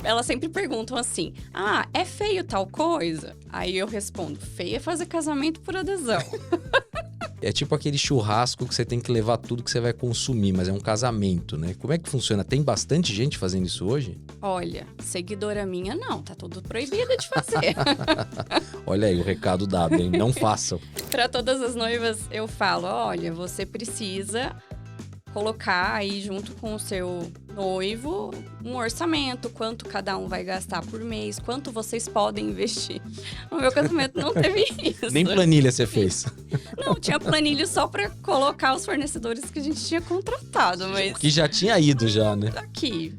elas sempre perguntam assim, é feio tal coisa? Aí eu respondo, feio é fazer casamento por adesão. É tipo aquele churrasco que você tem que levar tudo que você vai consumir, mas é um casamento, né? Como é que funciona? Tem bastante gente fazendo isso hoje? Olha, seguidora minha não, tá tudo proibido de fazer. Olha aí o recado dado, hein? Não façam. Para todas as noivas eu falo, olha, você precisa colocar aí junto com o seu noivo um orçamento, quanto cada um vai gastar por mês, quanto vocês podem investir. No meu casamento não teve isso. Nem planilha você fez. Não, tinha planilha só para colocar os fornecedores que a gente tinha contratado, mas... Que já tinha ido já, né? Aqui,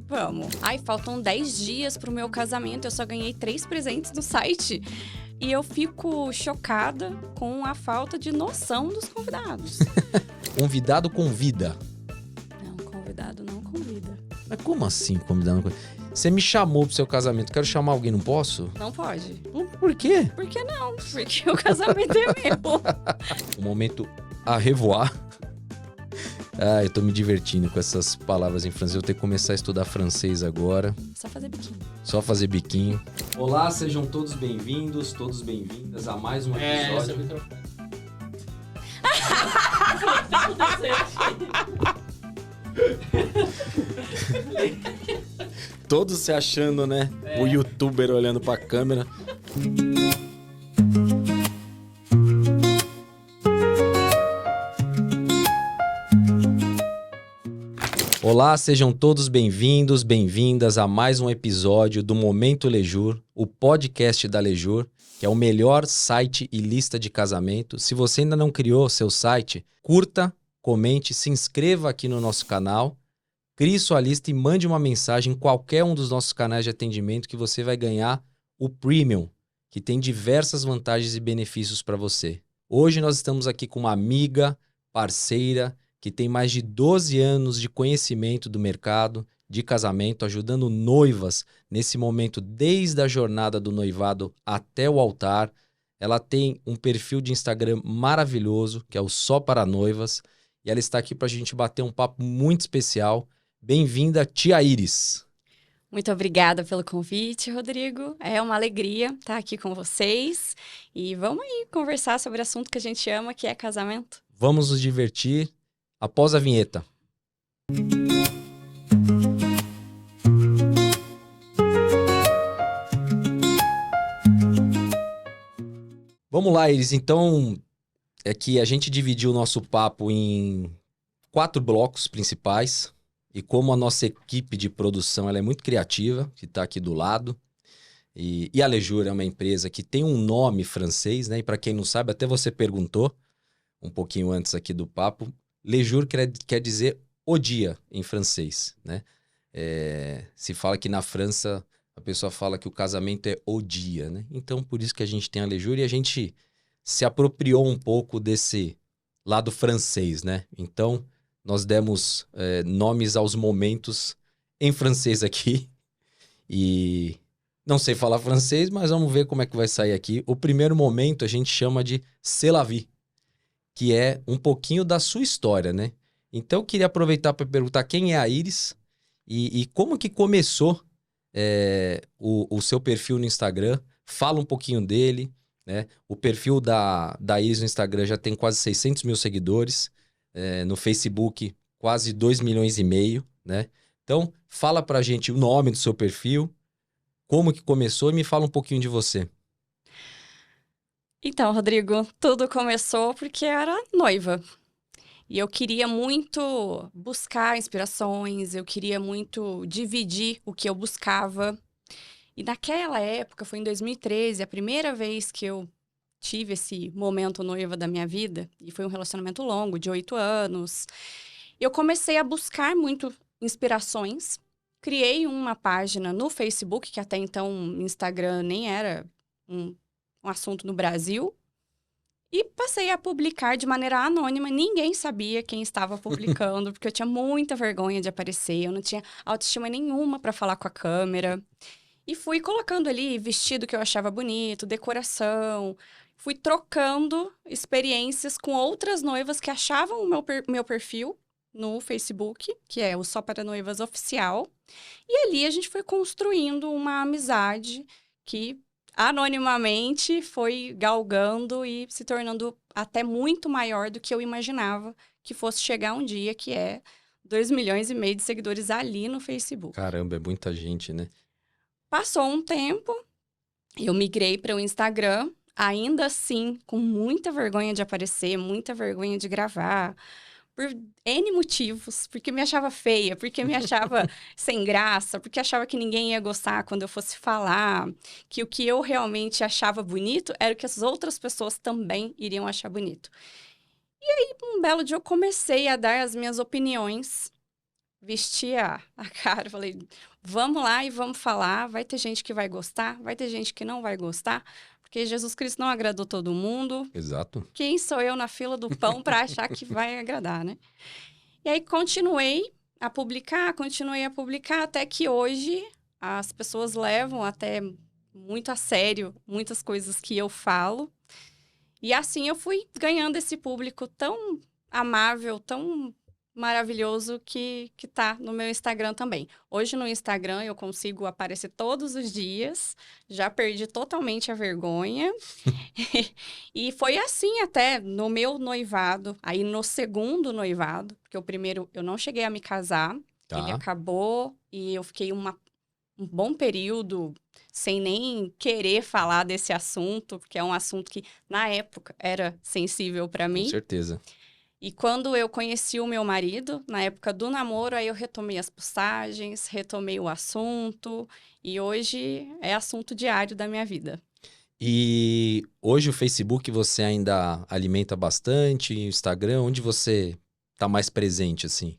vamos. Ai, faltam 10 dias pro meu casamento, eu só ganhei 3 presentes no site. E eu fico chocada com a falta de noção dos convidados. Convidado convida. Não, convidado não convida. Mas como assim convidado não convida? Você me chamou pro seu casamento, quero chamar alguém, não posso? Não pode. Por quê? Por que não? Porque o casamento é meu. O momento a revoar. Eu tô me divertindo com essas palavras em francês. Eu vou ter que começar a estudar francês agora. Só fazer biquinho. Só fazer biquinho. Olá, sejam todos bem-vindos, todas bem-vindas a mais um episódio. Esse é o microfone. Todos se achando, né? O youtuber olhando pra câmera. Olá, sejam todos bem-vindos, bem-vindas a mais um episódio do Momento Lejur, o podcast da Lejur, que é o melhor site e lista de casamento. Se você ainda não criou seu site, curta, comente, se inscreva aqui no nosso canal, crie sua lista e mande uma mensagem em qualquer um dos nossos canais de atendimento que você vai ganhar o Premium, que tem diversas vantagens e benefícios para você. Hoje nós estamos aqui com uma amiga, parceira, que tem mais de 12 anos de conhecimento do mercado de casamento, ajudando noivas nesse momento, desde a jornada do noivado até o altar. Ela tem um perfil de Instagram maravilhoso, que é o Só para Noivas, e ela está aqui para a gente bater um papo muito especial. Bem-vinda, Tia Iris. Muito obrigada pelo convite, Rodrigo. É uma alegria estar aqui com vocês. E vamos aí conversar sobre o assunto que a gente ama, que é casamento. Vamos nos divertir após a vinheta. Vamos lá, Iris. Então, é que a gente dividiu o nosso papo em 4 blocos principais. E como a nossa equipe de produção ela é muito criativa, que está aqui do lado, e a Lejur é uma empresa que tem um nome francês, né? E para quem não sabe, até você perguntou um pouquinho antes aqui do papo, Lejur quer dizer o dia em francês, né? Se fala que na França a pessoa fala que o casamento é o dia, né? Então por isso que a gente tem a Lejur e a gente se apropriou um pouco desse lado francês, né? Então nós demos nomes aos momentos em francês aqui e não sei falar francês, mas vamos ver como é que vai sair aqui. O primeiro momento a gente chama de C'est la vie, que é um pouquinho da sua história, né? Então eu queria aproveitar para perguntar quem é a Iris e como que começou o seu perfil no Instagram. Fala um pouquinho dele, né? O perfil da Iris no Instagram já tem quase 600 mil seguidores. No Facebook, quase 2,5 milhões, né? Então, fala pra gente o nome do seu perfil, como que começou e me fala um pouquinho de você. Então, Rodrigo, tudo começou porque eu era noiva. E eu queria muito buscar inspirações, eu queria muito dividir o que eu buscava. E naquela época, foi em 2013, a primeira vez que eu tive esse momento noiva da minha vida, e foi um relacionamento longo, de 8 anos. Eu comecei a buscar muito inspirações. Criei uma página no Facebook, que até então Instagram nem era um assunto no Brasil. E passei a publicar de maneira anônima. Ninguém sabia quem estava publicando, porque eu tinha muita vergonha de aparecer. Eu não tinha autoestima nenhuma para falar com a câmera. E fui colocando ali vestido que eu achava bonito, decoração. Fui trocando experiências com outras noivas que achavam o meu perfil no Facebook, que é o Só para Noivas Oficial. E ali a gente foi construindo uma amizade que anonimamente foi galgando e se tornando até muito maior do que eu imaginava que fosse chegar um dia, que é 2,5 milhões de seguidores ali no Facebook. Caramba, é muita gente, né? Passou um tempo, eu migrei para o Instagram, ainda assim, com muita vergonha de aparecer, muita vergonha de gravar, por N motivos, porque me achava feia, porque me achava sem graça, porque achava que ninguém ia gostar quando eu fosse falar, que o que eu realmente achava bonito era o que as outras pessoas também iriam achar bonito. E aí, um belo dia, eu comecei a dar as minhas opiniões, vesti a cara, falei, vamos lá e vamos falar, vai ter gente que vai gostar, vai ter gente que não vai gostar, porque Jesus Cristo não agradou todo mundo. Exato. Quem sou eu na fila do pão para achar que vai agradar, né? E aí continuei a publicar, até que hoje as pessoas levam até muito a sério muitas coisas que eu falo. E assim eu fui ganhando esse público tão amável, tão maravilhoso que tá no meu Instagram também. Hoje no Instagram eu consigo aparecer todos os dias, já perdi totalmente a vergonha. E foi assim até no meu noivado, aí no segundo noivado, porque o primeiro eu não cheguei a me casar, Tá. ele acabou e eu fiquei um bom período sem nem querer falar desse assunto, porque é um assunto que na época era sensível para Com mim. certeza. E quando eu conheci o meu marido, na época do namoro, aí eu retomei as postagens, retomei o assunto, e hoje é assunto diário da minha vida. E hoje o Facebook você ainda alimenta bastante, Instagram, onde você tá mais presente, assim?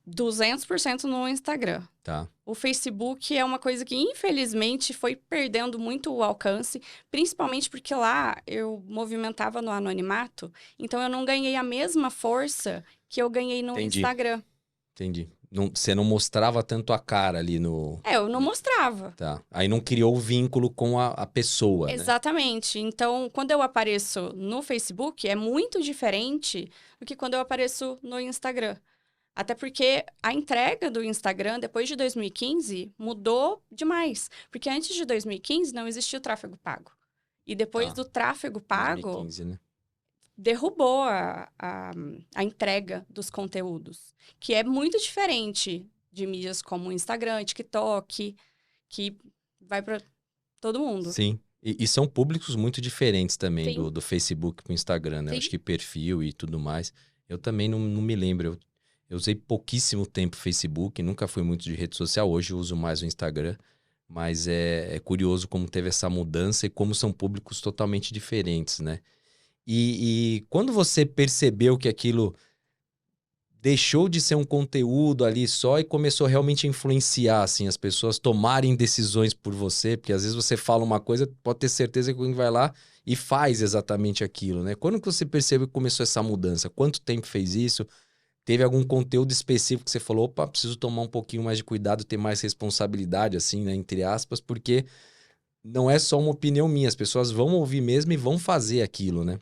200% no Instagram. Tá. O Facebook é uma coisa que, infelizmente, foi perdendo muito o alcance, principalmente porque lá eu movimentava no anonimato, então eu não ganhei a mesma força que eu ganhei no Entendi. Instagram. Entendi. Você não mostrava tanto a cara ali no... Eu não mostrava. Tá. Aí não criou o vínculo com a pessoa, né? Exatamente. Então, quando eu apareço no Facebook, é muito diferente do que quando eu apareço no Instagram. Até porque a entrega do Instagram, depois de 2015, mudou demais. Porque antes de 2015 não existia o tráfego pago. E depois Tá. do tráfego pago, 2015, né? derrubou a entrega dos conteúdos. Que é muito diferente de mídias como o Instagram, TikTok, que vai para todo mundo. Sim. E são públicos muito diferentes também Sim. do Facebook pro Instagram, né? Sim. Acho que perfil e tudo mais. Eu também não me lembro. Eu usei pouquíssimo tempo Facebook, nunca fui muito de rede social. Hoje eu uso mais o Instagram. Mas é curioso como teve essa mudança e como são públicos totalmente diferentes, né? E quando você percebeu que aquilo deixou de ser um conteúdo ali só e começou realmente a influenciar, assim, as pessoas tomarem decisões por você, porque às vezes você fala uma coisa, pode ter certeza que alguém vai lá e faz exatamente aquilo, né? Quando que você percebeu que começou essa mudança? Quanto tempo fez isso? Teve algum conteúdo específico que você falou, opa, preciso tomar um pouquinho mais de cuidado, ter mais responsabilidade, assim, né, entre aspas, porque não é só uma opinião minha, as pessoas vão ouvir mesmo e vão fazer aquilo, né?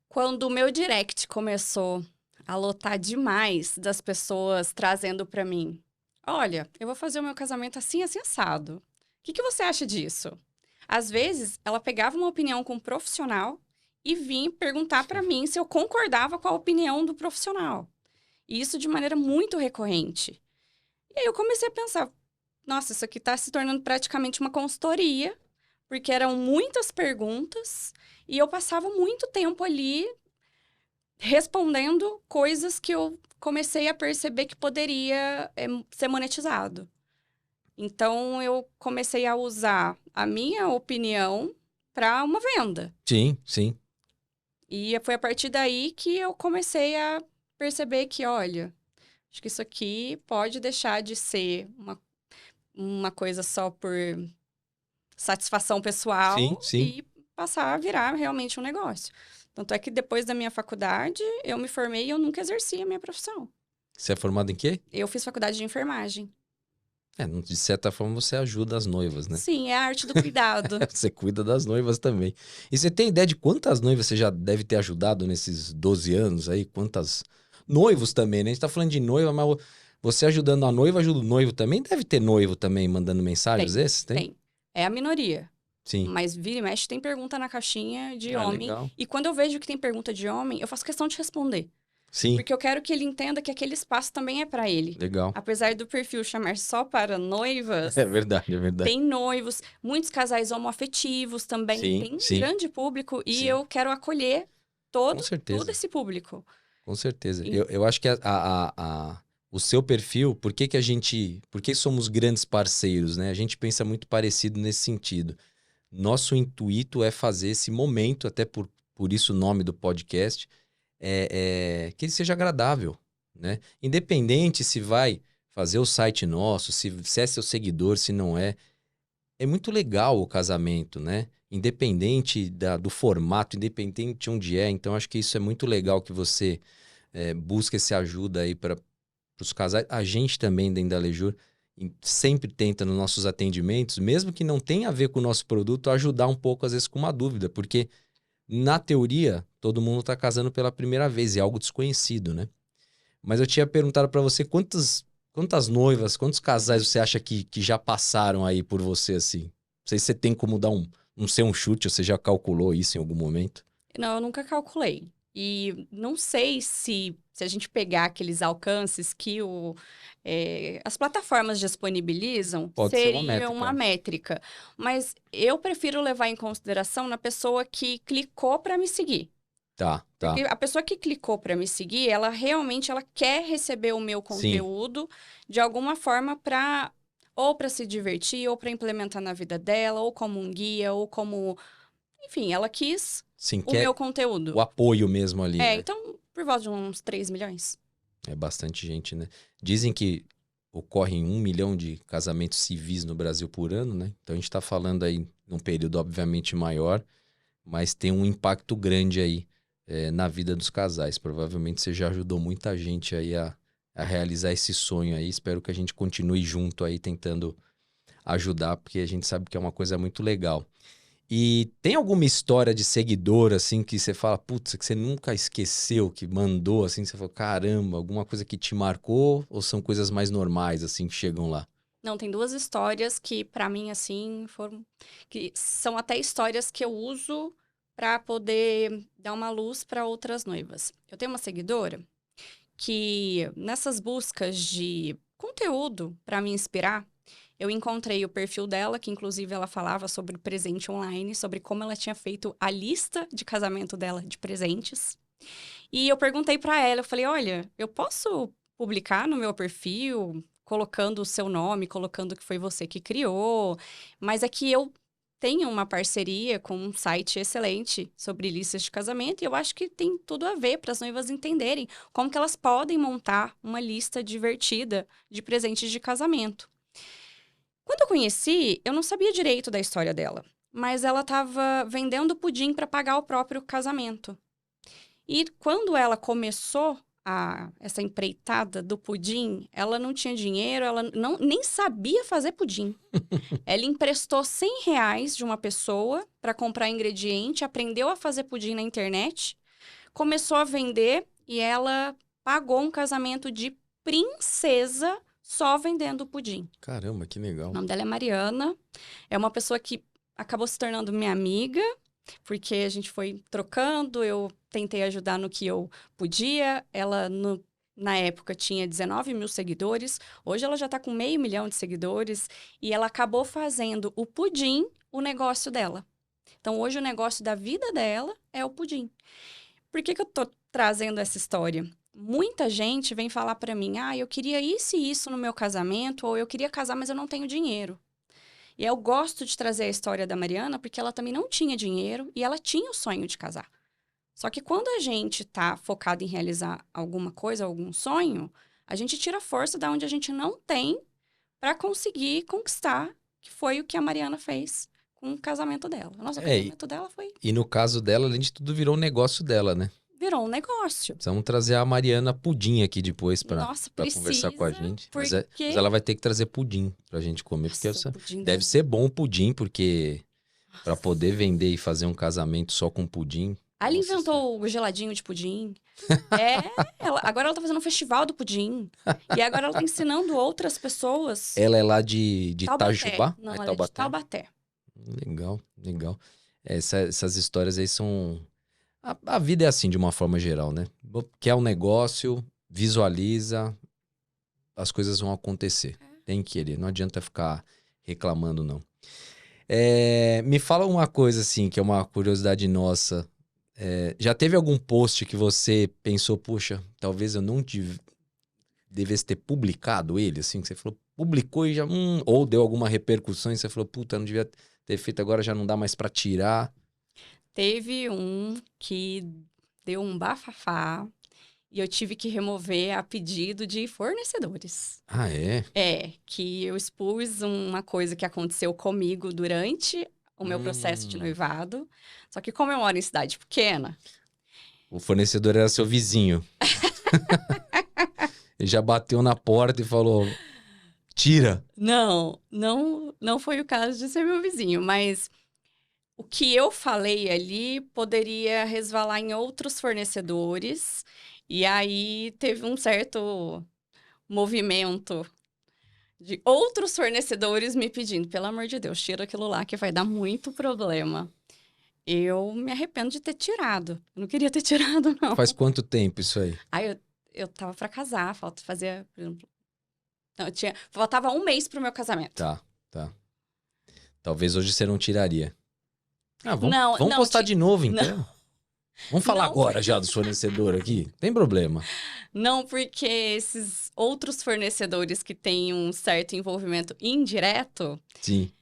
Quando o meu direct começou a lotar demais das pessoas trazendo pra mim, olha, eu vou fazer o meu casamento assim, assim, assado. O que você acha disso? Às vezes, ela pegava uma opinião com um profissional e vinha perguntar pra mim se eu concordava com a opinião do profissional. E isso de maneira muito recorrente. E aí eu comecei a pensar, nossa, isso aqui tá se tornando praticamente uma consultoria, porque eram muitas perguntas e eu passava muito tempo ali respondendo coisas que eu comecei a perceber que poderia ser monetizado. Então, eu comecei a usar a minha opinião para uma venda. Sim, sim. E foi a partir daí que eu comecei a perceber que, olha, acho que isso aqui pode deixar de ser uma coisa só por satisfação pessoal Sim, sim. e passar a virar realmente um negócio. Tanto é que depois da minha faculdade, eu me formei e eu nunca exerci a minha profissão. Você é formado em quê? Eu fiz faculdade de enfermagem. De certa forma você ajuda as noivas, né? Sim, é a arte do cuidado. Você cuida das noivas também. E você tem ideia de quantas noivas você já deve ter ajudado nesses 12 anos aí? Quantas Noivos também, né? A gente tá falando de noiva, mas você ajudando a noiva, ajuda o noivo também? Deve ter noivo também mandando mensagens Tem, esses? tem. É a minoria. Sim. Mas vira e mexe tem pergunta na caixinha de homem. Legal. E quando eu vejo que tem pergunta de homem, eu faço questão de responder. Sim, Porque eu quero que ele entenda que aquele espaço também é para ele. legal. Apesar do perfil chamar só para noivas, É verdade, é verdade. tem noivos, muitos casais homoafetivos também. Sim, Tem um sim. grande público e Sim. eu quero acolher Com todo certeza. esse público. Com certeza. E- Eu acho que o seu perfil, por que somos grandes parceiros, né? A gente pensa muito parecido nesse sentido. Nosso intuito é fazer esse momento, até por isso o nome do podcast, que ele seja agradável, né? Independente se vai fazer o site nosso, se é seu seguidor, se não é. É muito legal o casamento, né? Independente do formato, independente de onde é. Então, acho que isso é muito legal que você busca essa ajuda aí para os casais. A gente também, dentro da Lejur, sempre tenta nos nossos atendimentos, mesmo que não tenha a ver com o nosso produto, ajudar um pouco, às vezes, com uma dúvida. Porque, na teoria, todo mundo está casando pela primeira vez, é algo desconhecido, né? Mas eu tinha perguntado para você quantas noivas, quantos casais você acha que já passaram aí por você, assim? Não sei se você tem como dar não sei, um chute, ou você já calculou isso em algum momento? Não, eu nunca calculei. E não sei se a gente pegar aqueles alcances que as plataformas disponibilizam, Pode ser uma seria métrica. uma métrica. Mas eu prefiro levar em consideração na pessoa que clicou para me seguir. Tá. Porque a pessoa que clicou para me seguir, ela realmente quer receber o meu Sim. conteúdo de alguma forma ou para se divertir, ou para implementar na vida dela, ou como um guia, ou como, enfim, ela quis Sim, o meu conteúdo. o apoio mesmo ali, né? Então, por volta de uns 3 milhões. É bastante gente, né? Dizem que ocorrem 1 milhão de casamentos civis no Brasil por ano, né? Então a gente tá falando aí num período obviamente maior, mas tem um impacto grande aí na vida dos casais. Provavelmente você já ajudou muita gente aí a realizar esse sonho aí. Espero que a gente continue junto aí tentando ajudar, porque a gente sabe que é uma coisa muito legal. E tem alguma história de seguidor, assim, que você fala, putz, que você nunca esqueceu, que mandou, assim, você falou, caramba, alguma coisa que te marcou? Ou são coisas mais normais, assim, que chegam lá? Não, tem duas histórias que, pra mim, assim, que são até histórias que eu uso pra poder dar uma luz pra outras noivas. Eu tenho uma seguidora que, nessas buscas de conteúdo pra me inspirar, eu encontrei o perfil dela, que inclusive ela falava sobre presente online, sobre como ela tinha feito a lista de casamento dela de presentes. E eu perguntei pra ela, eu falei, olha, eu posso publicar no meu perfil, colocando o seu nome, colocando que foi você que criou, mas é que eu tenho uma parceria com um site excelente sobre listas de casamento e eu acho que tem tudo a ver para as noivas entenderem como que elas podem montar uma lista divertida de presentes de casamento. Quando eu conheci, eu não sabia direito da história dela, mas ela estava vendendo pudim para pagar o próprio casamento. E quando ela começou essa empreitada do pudim, ela não tinha dinheiro, ela nem sabia fazer pudim. Ela emprestou R$ 100 de uma pessoa para comprar ingrediente, aprendeu a fazer pudim na internet, começou a vender e ela pagou um casamento de princesa só vendendo pudim. Caramba, que legal. O nome dela é Mariana. É uma pessoa que acabou se tornando minha amiga, porque a gente foi trocando, eu tentei ajudar no que eu podia. Ela, na época, tinha 19 mil seguidores. Hoje ela já está com 500 mil de seguidores. E ela acabou fazendo o pudim o negócio dela. Então, hoje o negócio da vida dela é o pudim. Por que eu tô trazendo essa história? Muita gente vem falar para mim, eu queria isso e isso no meu casamento, ou eu queria casar, mas eu não tenho dinheiro. E eu gosto de trazer a história da Mariana, porque ela também não tinha dinheiro e ela tinha o sonho de casar. Só que quando a gente tá focado em realizar alguma coisa, algum sonho, a gente tira força da onde a gente não tem para conseguir conquistar, que foi o que a Mariana fez com o casamento dela. O nosso casamento dela foi... E no caso dela, além de tudo, virou um negócio dela, né? Virou um negócio. Vamos trazer a Mariana Pudim aqui depois pra precisa, conversar com a gente. Porque... Mas ela vai ter que trazer pudim pra gente comer, porque pudim deve ser bom o pudim, porque pra poder vender e fazer um casamento só com pudim... Aí ela Nossa inventou o geladinho de pudim. Agora ela tá fazendo um festival do pudim. E agora ela tá ensinando outras pessoas. Ela é lá de Taubaté. Itajubá? Não, É ela é de Taubaté? Taubaté. Legal, legal. Essas histórias aí são... A vida é assim, de uma forma geral, né? Quer um negócio, visualiza, as coisas vão acontecer. Tem que querer, não adianta ficar reclamando, não. Me fala uma coisa, assim, que é uma curiosidade nossa. Já teve algum post que você pensou, puxa, talvez eu não devesse ter publicado ele, assim, que você falou, publicou e já... ou deu alguma repercussão e você falou, puta, não devia ter feito, agora já não dá mais pra tirar. Teve um que deu um bafafá e eu tive que remover a pedido de fornecedores. Ah, é? Que eu expus uma coisa que aconteceu comigo durante o meu processo de Hum. noivado. Só que como eu moro em cidade pequena, O fornecedor era seu vizinho. Ele já bateu na porta e falou, tira. não foi o caso de ser meu vizinho, mas o que eu falei ali poderia resvalar em outros fornecedores. E aí teve um certo movimento de outros fornecedores me pedindo, pelo amor de Deus, tira aquilo lá que vai dar muito problema. Eu me arrependo de ter tirado. Eu não queria ter tirado, não. Faz quanto tempo isso aí? Aí eu tava pra casar, fazia, por exemplo... Não, faltava um mês pro meu casamento. Tá. Talvez hoje você não tiraria. Ah, Não, vamos postar de novo, então. Não, Vamos falar Não, agora já dos fornecedores aqui? Tem problema. não, porque esses outros fornecedores que têm um certo envolvimento indireto, Sim.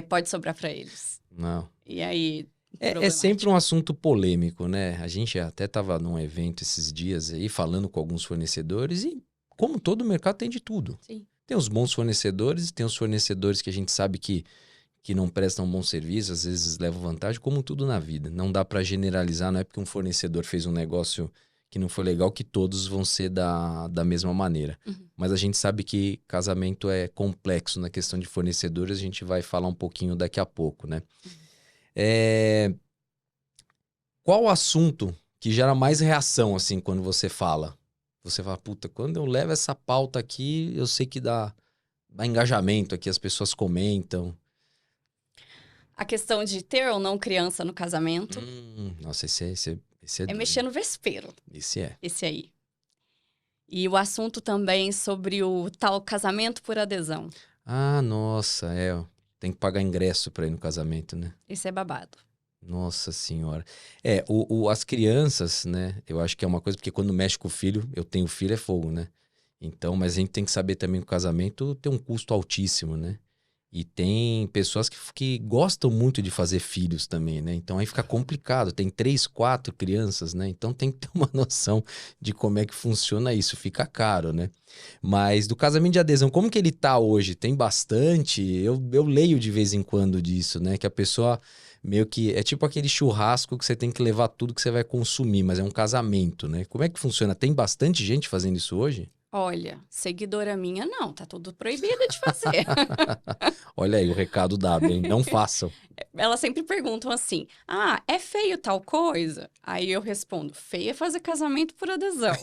pode sobrar pra eles. Não. E aí... É sempre um assunto polêmico, né? A gente até estava num evento esses dias aí, falando com alguns fornecedores e, como todo mercado, tem de tudo. Sim. Tem os bons fornecedores, tem os fornecedores que a gente sabe que não prestam bom serviço, às vezes levam vantagem, como tudo na vida. Não dá para generalizar, não é porque um fornecedor fez um negócio que não foi legal que todos vão ser da mesma maneira. Uhum. Mas a gente sabe que casamento é complexo na questão de fornecedores, a gente vai falar um pouquinho daqui a pouco, né? Qual o assunto que gera mais reação, assim, quando você fala? Você fala, puta, quando eu levo essa pauta aqui, eu sei que dá engajamento aqui, as pessoas comentam. A questão de ter ou não criança no casamento Nossa, esse é é doido. mexer no vespeiro, Esse é. esse aí. E o assunto também sobre o tal casamento por adesão. Ah, nossa, tem que pagar ingresso pra ir no casamento, né? Esse é babado. Nossa senhora. As crianças, né? Eu acho que é uma coisa, porque quando mexe com o filho, eu tenho filho, é fogo, né? Então, mas a gente tem que saber também que o casamento tem um custo altíssimo, né? E tem pessoas que gostam muito de fazer filhos também, né? Então aí fica complicado. Tem 3, 4 crianças, né? Então tem que ter uma noção de como é que funciona isso. Fica caro, né? Mas do casamento de adesão, como que ele tá hoje? Tem bastante? Eu leio de vez em quando disso, né? Que a pessoa meio que... É tipo aquele churrasco que você tem que levar tudo que você vai consumir, mas é um casamento, né? Como é que funciona? Tem bastante gente fazendo isso hoje? Olha, seguidora minha não, tá tudo proibido de fazer. Olha aí o recado dado, hein? Não façam. Elas sempre perguntam assim: ah, é feio tal coisa? Aí eu respondo: feio é fazer casamento por adesão.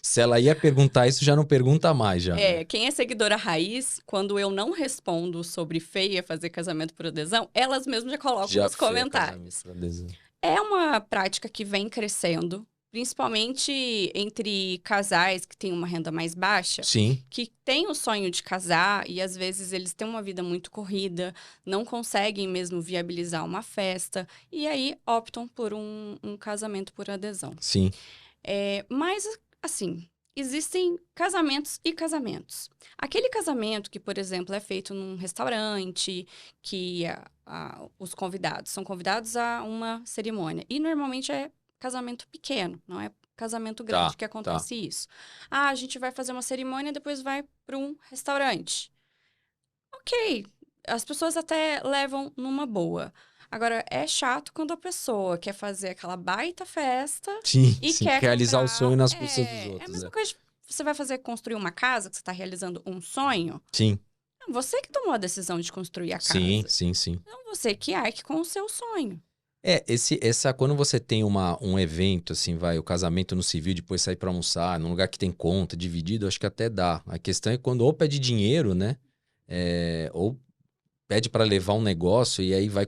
Se ela ia perguntar isso, já não pergunta mais, já. Né? Quem é seguidora raiz, quando eu não respondo sobre feio é fazer casamento por adesão, elas mesmas já colocam nos comentários. É uma prática que vem crescendo. Principalmente entre casais que têm uma renda mais baixa. Sim. Que têm o sonho de casar e às vezes eles têm uma vida muito corrida, não conseguem mesmo viabilizar uma festa e aí optam por um casamento por adesão. Sim. Mas, assim, existem casamentos e casamentos. Aquele casamento que, por exemplo, é feito num restaurante, que os convidados são convidados a uma cerimônia e normalmente é casamento pequeno, não é casamento grande que acontece isso. Ah, a gente vai fazer uma cerimônia e depois vai para um restaurante. Ok, as pessoas até levam numa boa. Agora, é chato quando a pessoa quer fazer aquela baita festa e quer realizar comprar... o sonho nas custas dos outros. É a mesma coisa, você vai construir uma casa, que você está realizando um sonho. Sim. Você que tomou a decisão de construir a casa. Sim. Então, você que arque com o seu sonho. Quando você tem um evento, assim, o casamento no civil, depois sair pra almoçar, num lugar que tem conta, dividido, acho que até dá. A questão é quando ou pede dinheiro, né? Ou pede pra levar um negócio e aí vai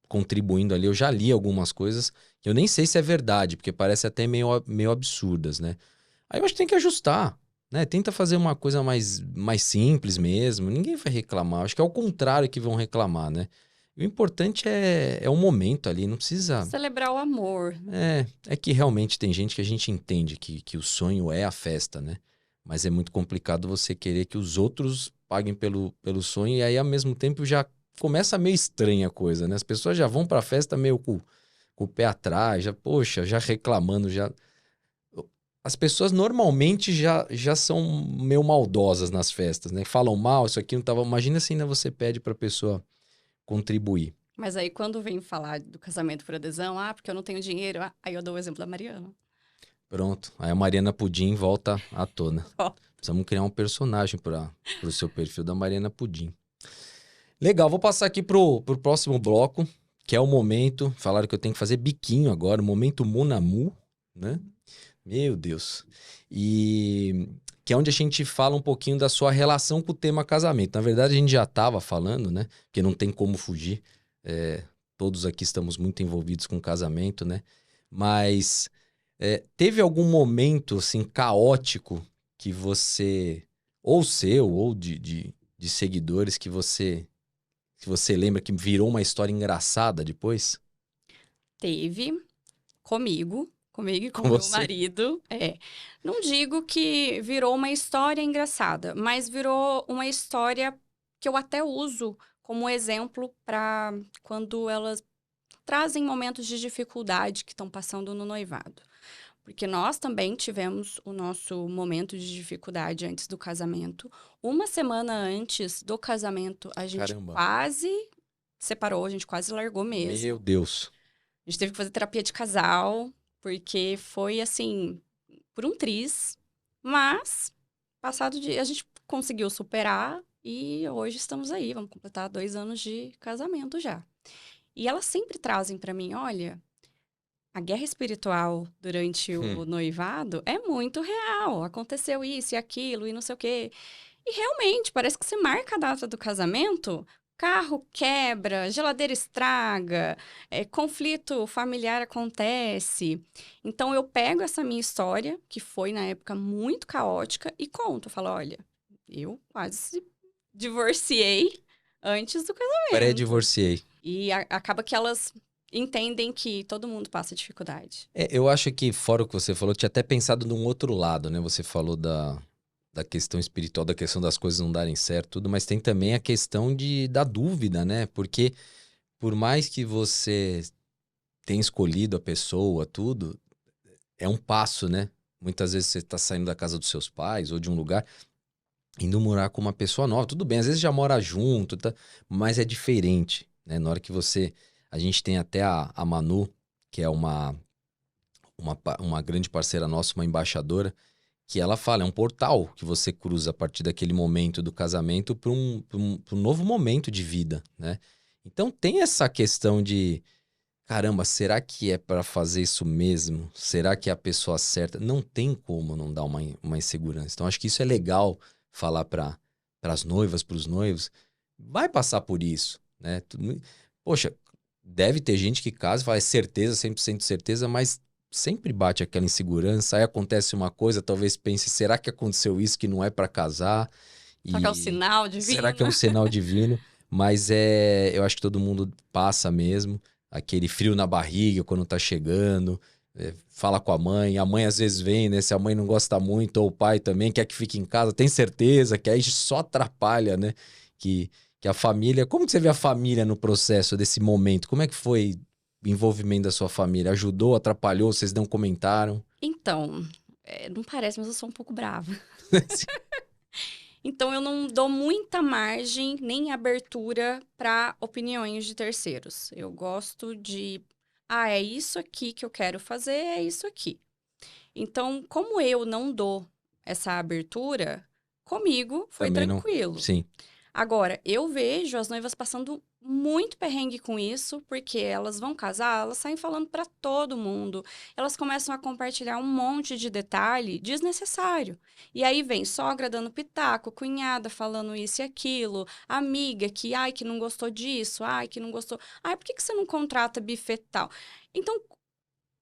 contribuindo ali. Eu já li algumas coisas que eu nem sei se é verdade, porque parece até meio absurdas, né? Aí eu acho que tem que ajustar, né? Tenta fazer uma coisa mais simples mesmo. Ninguém vai reclamar. Acho que é o contrário que vão reclamar, né? O importante é o momento ali, não precisa. Celebrar o amor. É que realmente tem gente que a gente entende que o sonho é a festa, né? Mas é muito complicado você querer que os outros paguem pelo sonho, e aí ao mesmo tempo já começa meio estranha a coisa, né? As pessoas já vão pra festa meio com o pé atrás, poxa, já reclamando, já. As pessoas normalmente já são meio maldosas nas festas, né? Falam mal, isso aqui não tava. Imagina se ainda você pede pra pessoa contribuir. Mas aí, quando vem falar do casamento por adesão, porque eu não tenho dinheiro, aí eu dou o exemplo da Mariana. Pronto. Aí a Mariana Pudim volta à tona. Ó, Precisamos criar um personagem para o seu perfil da Mariana Pudim. Legal, vou passar aqui pro próximo bloco, que é o momento. Falaram que eu tenho que fazer biquinho agora, o momento Munamu, né? Meu Deus. E que é onde a gente fala um pouquinho da sua relação com o tema casamento. Na verdade, a gente já estava falando, né? Porque não tem como fugir. Todos aqui estamos muito envolvidos com casamento, né? Mas teve algum momento, assim, caótico que você, ou seu, ou de seguidores, que você lembra que virou uma história engraçada depois? teve comigo e com Com meu você? marido. Não digo que virou uma história engraçada, mas virou uma história que eu até uso como exemplo para quando elas trazem momentos de dificuldade que estão passando no noivado. Porque nós também tivemos o nosso momento de dificuldade antes do casamento. Uma semana antes do casamento, a gente Caramba. quase separou, a gente quase largou Meu mesmo. Deus. A gente teve que fazer terapia de casal, porque foi assim, por um triz. Mas, passado de. A gente conseguiu superar e hoje estamos aí. Vamos completar 2 anos de casamento já. E elas sempre trazem pra mim: olha, a guerra espiritual durante o noivado é muito real. Aconteceu isso e aquilo e não sei o quê. E realmente, parece que você marca a data do casamento, carro quebra, geladeira estraga, conflito familiar acontece. Então eu pego essa minha história, que foi na época muito caótica, e conto. Eu falo, olha, eu quase divorciei antes do casamento. Pré-divorciei. E acaba que elas entendem que todo mundo passa dificuldade. Eu acho que, fora o que você falou, eu tinha até pensado num outro lado, né? Você falou da questão espiritual, da questão das coisas não darem certo, tudo, mas tem também a questão da dúvida, né? Porque por mais que você tenha escolhido a pessoa, tudo, é um passo, né? Muitas vezes você tá saindo da casa dos seus pais ou de um lugar, indo morar com uma pessoa nova. Tudo bem, às vezes já mora junto, tá? Mas é diferente, né? Na hora que você... A gente tem até a Manu, que é uma grande parceira nossa, uma embaixadora, que ela fala, é um portal que você cruza a partir daquele momento do casamento para um novo momento de vida, né? Então tem essa questão de, caramba, será que é para fazer isso mesmo? Será que é a pessoa certa? Não tem como não dar uma insegurança. Então acho que isso é legal falar para as noivas, para os noivos. Vai passar por isso, né? Poxa, deve ter gente que casa e fala, é certeza, 100% certeza, mas sempre bate aquela insegurança, aí acontece uma coisa, talvez pense, será que aconteceu isso que não é para casar? Só que é um E sinal será que é divino. um sinal divino? Mas eu acho que todo mundo passa mesmo, aquele frio na barriga quando tá chegando, fala com a mãe às vezes vem, né? Se a mãe não gosta muito, ou o pai também quer que fique em casa, tem certeza que aí só atrapalha, né? Que a família... Como que você vê a família no processo desse momento? Como é que foi o envolvimento da sua família? Ajudou, atrapalhou? Vocês não comentaram? Então, não parece, mas eu sou um pouco brava. Então, eu não dou muita margem nem abertura para opiniões de terceiros. Eu gosto de, é isso aqui que eu quero fazer, é isso aqui. Então, como eu não dou essa abertura, comigo foi Também não. tranquilo. Sim. Agora, eu vejo as noivas passando muito perrengue com isso, porque elas vão casar, elas saem falando pra todo mundo. Elas começam a compartilhar um monte de detalhe desnecessário. E aí vem sogra dando pitaco, cunhada falando isso e aquilo, amiga que, ai, que não gostou disso, ai, que não gostou. Ai, por que que você não contrata buffet tal? Então,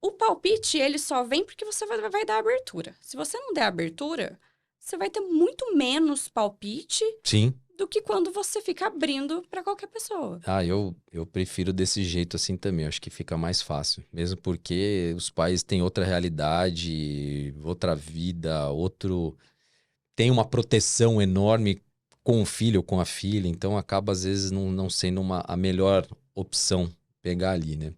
o palpite, ele só vem porque você vai dar abertura. Se você não der abertura, você vai ter muito menos palpite Sim. do que quando você fica abrindo para qualquer pessoa. Eu prefiro desse jeito assim também. Acho que fica mais fácil. Mesmo porque os pais têm outra realidade, outra vida, outro. Tem uma proteção enorme com o filho ou com a filha. Então acaba, às vezes, não sendo a melhor opção pegar ali, né?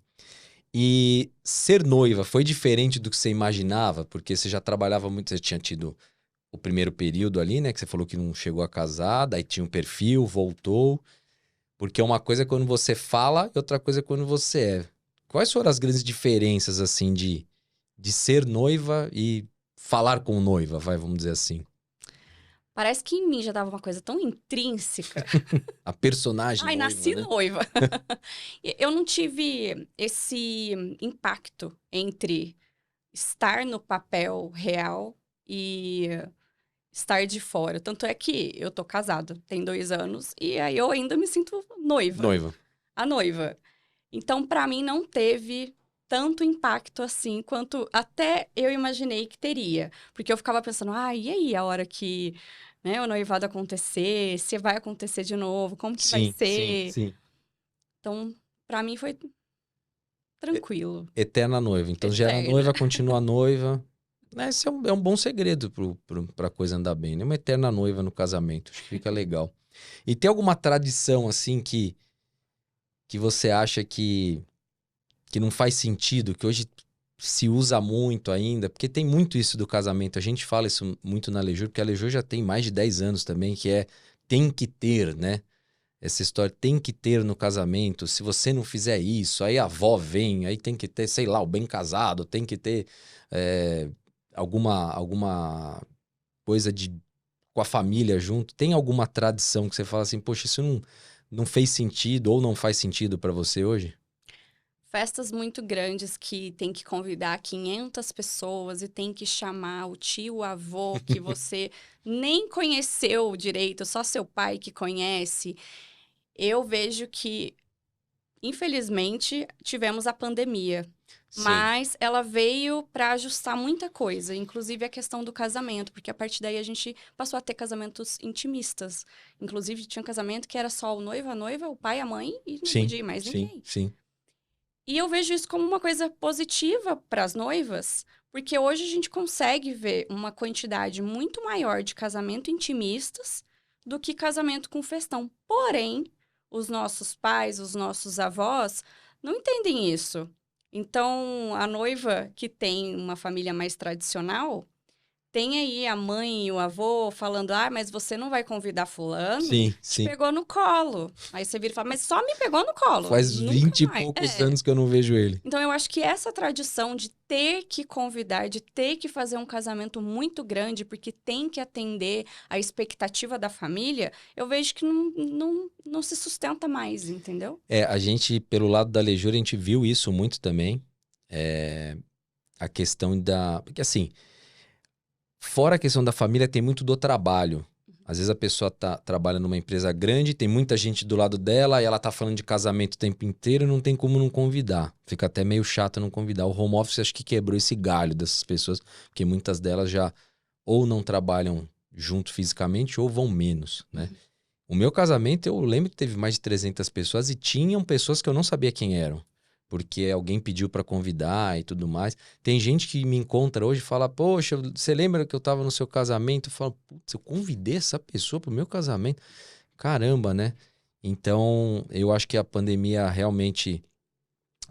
E ser noiva foi diferente do que você imaginava? Porque você já trabalhava muito, você tinha tido o primeiro período ali, né? Que você falou que não chegou a casar, daí tinha um perfil, voltou. Porque uma coisa é quando você fala e outra coisa é quando você é. Quais foram as grandes diferenças, assim, de ser noiva e falar com noiva, vamos dizer assim? Parece que em mim já tava uma coisa tão intrínseca. A personagem Ai, noiva, nasci né? noiva. Eu não tive esse impacto entre estar no papel real e estar de fora. Tanto é que eu tô casada, tem 2 anos, e aí eu ainda me sinto noiva, Noiva. a noiva. Então, pra mim, não teve tanto impacto assim quanto até eu imaginei que teria. Porque eu ficava pensando, e aí a hora que, né, o noivado acontecer, se vai acontecer de novo, como que vai Sim, sim, ser? sim. Então, pra mim foi tranquilo, Eterna noiva. Então já era eterna. noiva, continua noiva. Esse é um bom segredo pra coisa andar bem, né? Uma eterna noiva no casamento. Acho que fica legal. E tem alguma tradição, assim, que você acha que não faz sentido, que hoje se usa muito ainda? Porque tem muito isso do casamento. A gente fala isso muito na Lejur, porque a Lejur já tem mais de 10 anos também, que é tem que ter, né? Essa história tem que ter no casamento. Se você não fizer isso, aí a avó vem, aí tem que ter, sei lá, o bem casado, tem que ter é, alguma coisa com a família junto. Tem alguma tradição que você fala assim, poxa, isso não fez sentido ou não faz sentido pra você hoje? Festas muito grandes que tem que convidar 500 pessoas e tem que chamar o tio, o avô que você nem conheceu direito, só seu pai que conhece. Eu vejo que, infelizmente, tivemos a pandemia, Sim, mas ela veio para ajustar muita coisa, inclusive a questão do casamento, porque a partir daí a gente passou a ter casamentos intimistas. Inclusive, tinha um casamento que era só o noivo, a noiva, o pai, a mãe e não sim, podia ir mais sim, ninguém. sim. E eu vejo isso como uma coisa positiva para as noivas, porque hoje a gente consegue ver uma quantidade muito maior de casamento intimistas do que casamento com festão. Porém, os nossos pais, os nossos avós não entendem isso. Então, a noiva que tem uma família mais tradicional tem aí a mãe e o avô falando: mas você não vai convidar fulano? Sim, Te sim. pegou no colo. Aí você vira e fala: mas só me pegou no colo, Faz nunca 20 e mais. poucos anos que eu não vejo ele. Então, eu acho que essa tradição de ter que convidar, de ter que fazer um casamento muito grande, porque tem que atender a expectativa da família, eu vejo que não se sustenta mais, entendeu? A gente, pelo lado da Lejura, a gente viu isso muito também. A questão da. Porque assim, fora a questão da família, tem muito do trabalho. Às vezes a pessoa trabalha numa empresa grande, tem muita gente do lado dela, e ela tá falando de casamento o tempo inteiro e não tem como não convidar. Fica até meio chato não convidar. O home office acho que quebrou esse galho dessas pessoas, porque muitas delas já ou não trabalham junto fisicamente ou vão menos, né? O meu casamento, eu lembro que teve mais de 300 pessoas e tinham pessoas que eu não sabia quem eram, porque alguém pediu para convidar e tudo mais. Tem gente que me encontra hoje e fala: poxa, você lembra que eu estava no seu casamento? Eu falo: putz, eu convidei essa pessoa pro meu casamento? Caramba, né? Então, eu acho que a pandemia realmente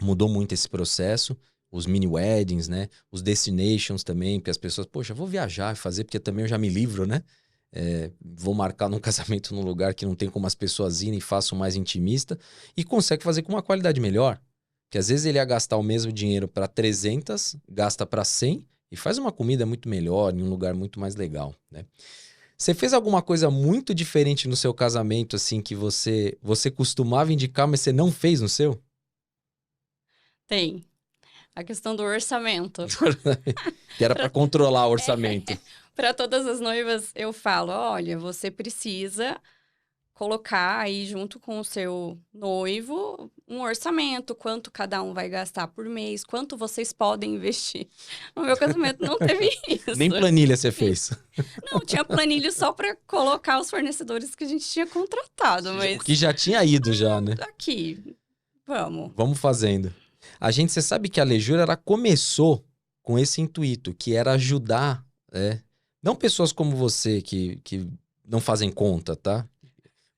mudou muito esse processo. Os mini weddings, né? Os destinations também, porque as pessoas, poxa, vou viajar e fazer, porque também eu já me livro, né? Vou marcar num casamento num lugar que não tem como as pessoas irem e faço mais intimista e consegue fazer com uma qualidade melhor. Porque às vezes ele ia gastar o mesmo dinheiro para 300, gasta para 100 e faz uma comida muito melhor, em um lugar muito mais legal, né? Você fez alguma coisa muito diferente no seu casamento, assim, que você costumava indicar, mas você não fez no seu? Tem. A questão do orçamento. Que era para Pra controlar o orçamento. Para todas as noivas, eu falo: olha, você precisa colocar aí junto com o seu noivo um orçamento, quanto cada um vai gastar por mês, quanto vocês podem investir. No meu casamento não teve Nem isso. planilha você fez. Não, tinha planilha só para colocar os fornecedores que a gente tinha contratado, O mas que já tinha ido já, né? aqui, vamos. Vamos fazendo. Você sabe que a Lejura, ela começou com esse intuito, que era ajudar, não pessoas como você que não fazem conta, tá?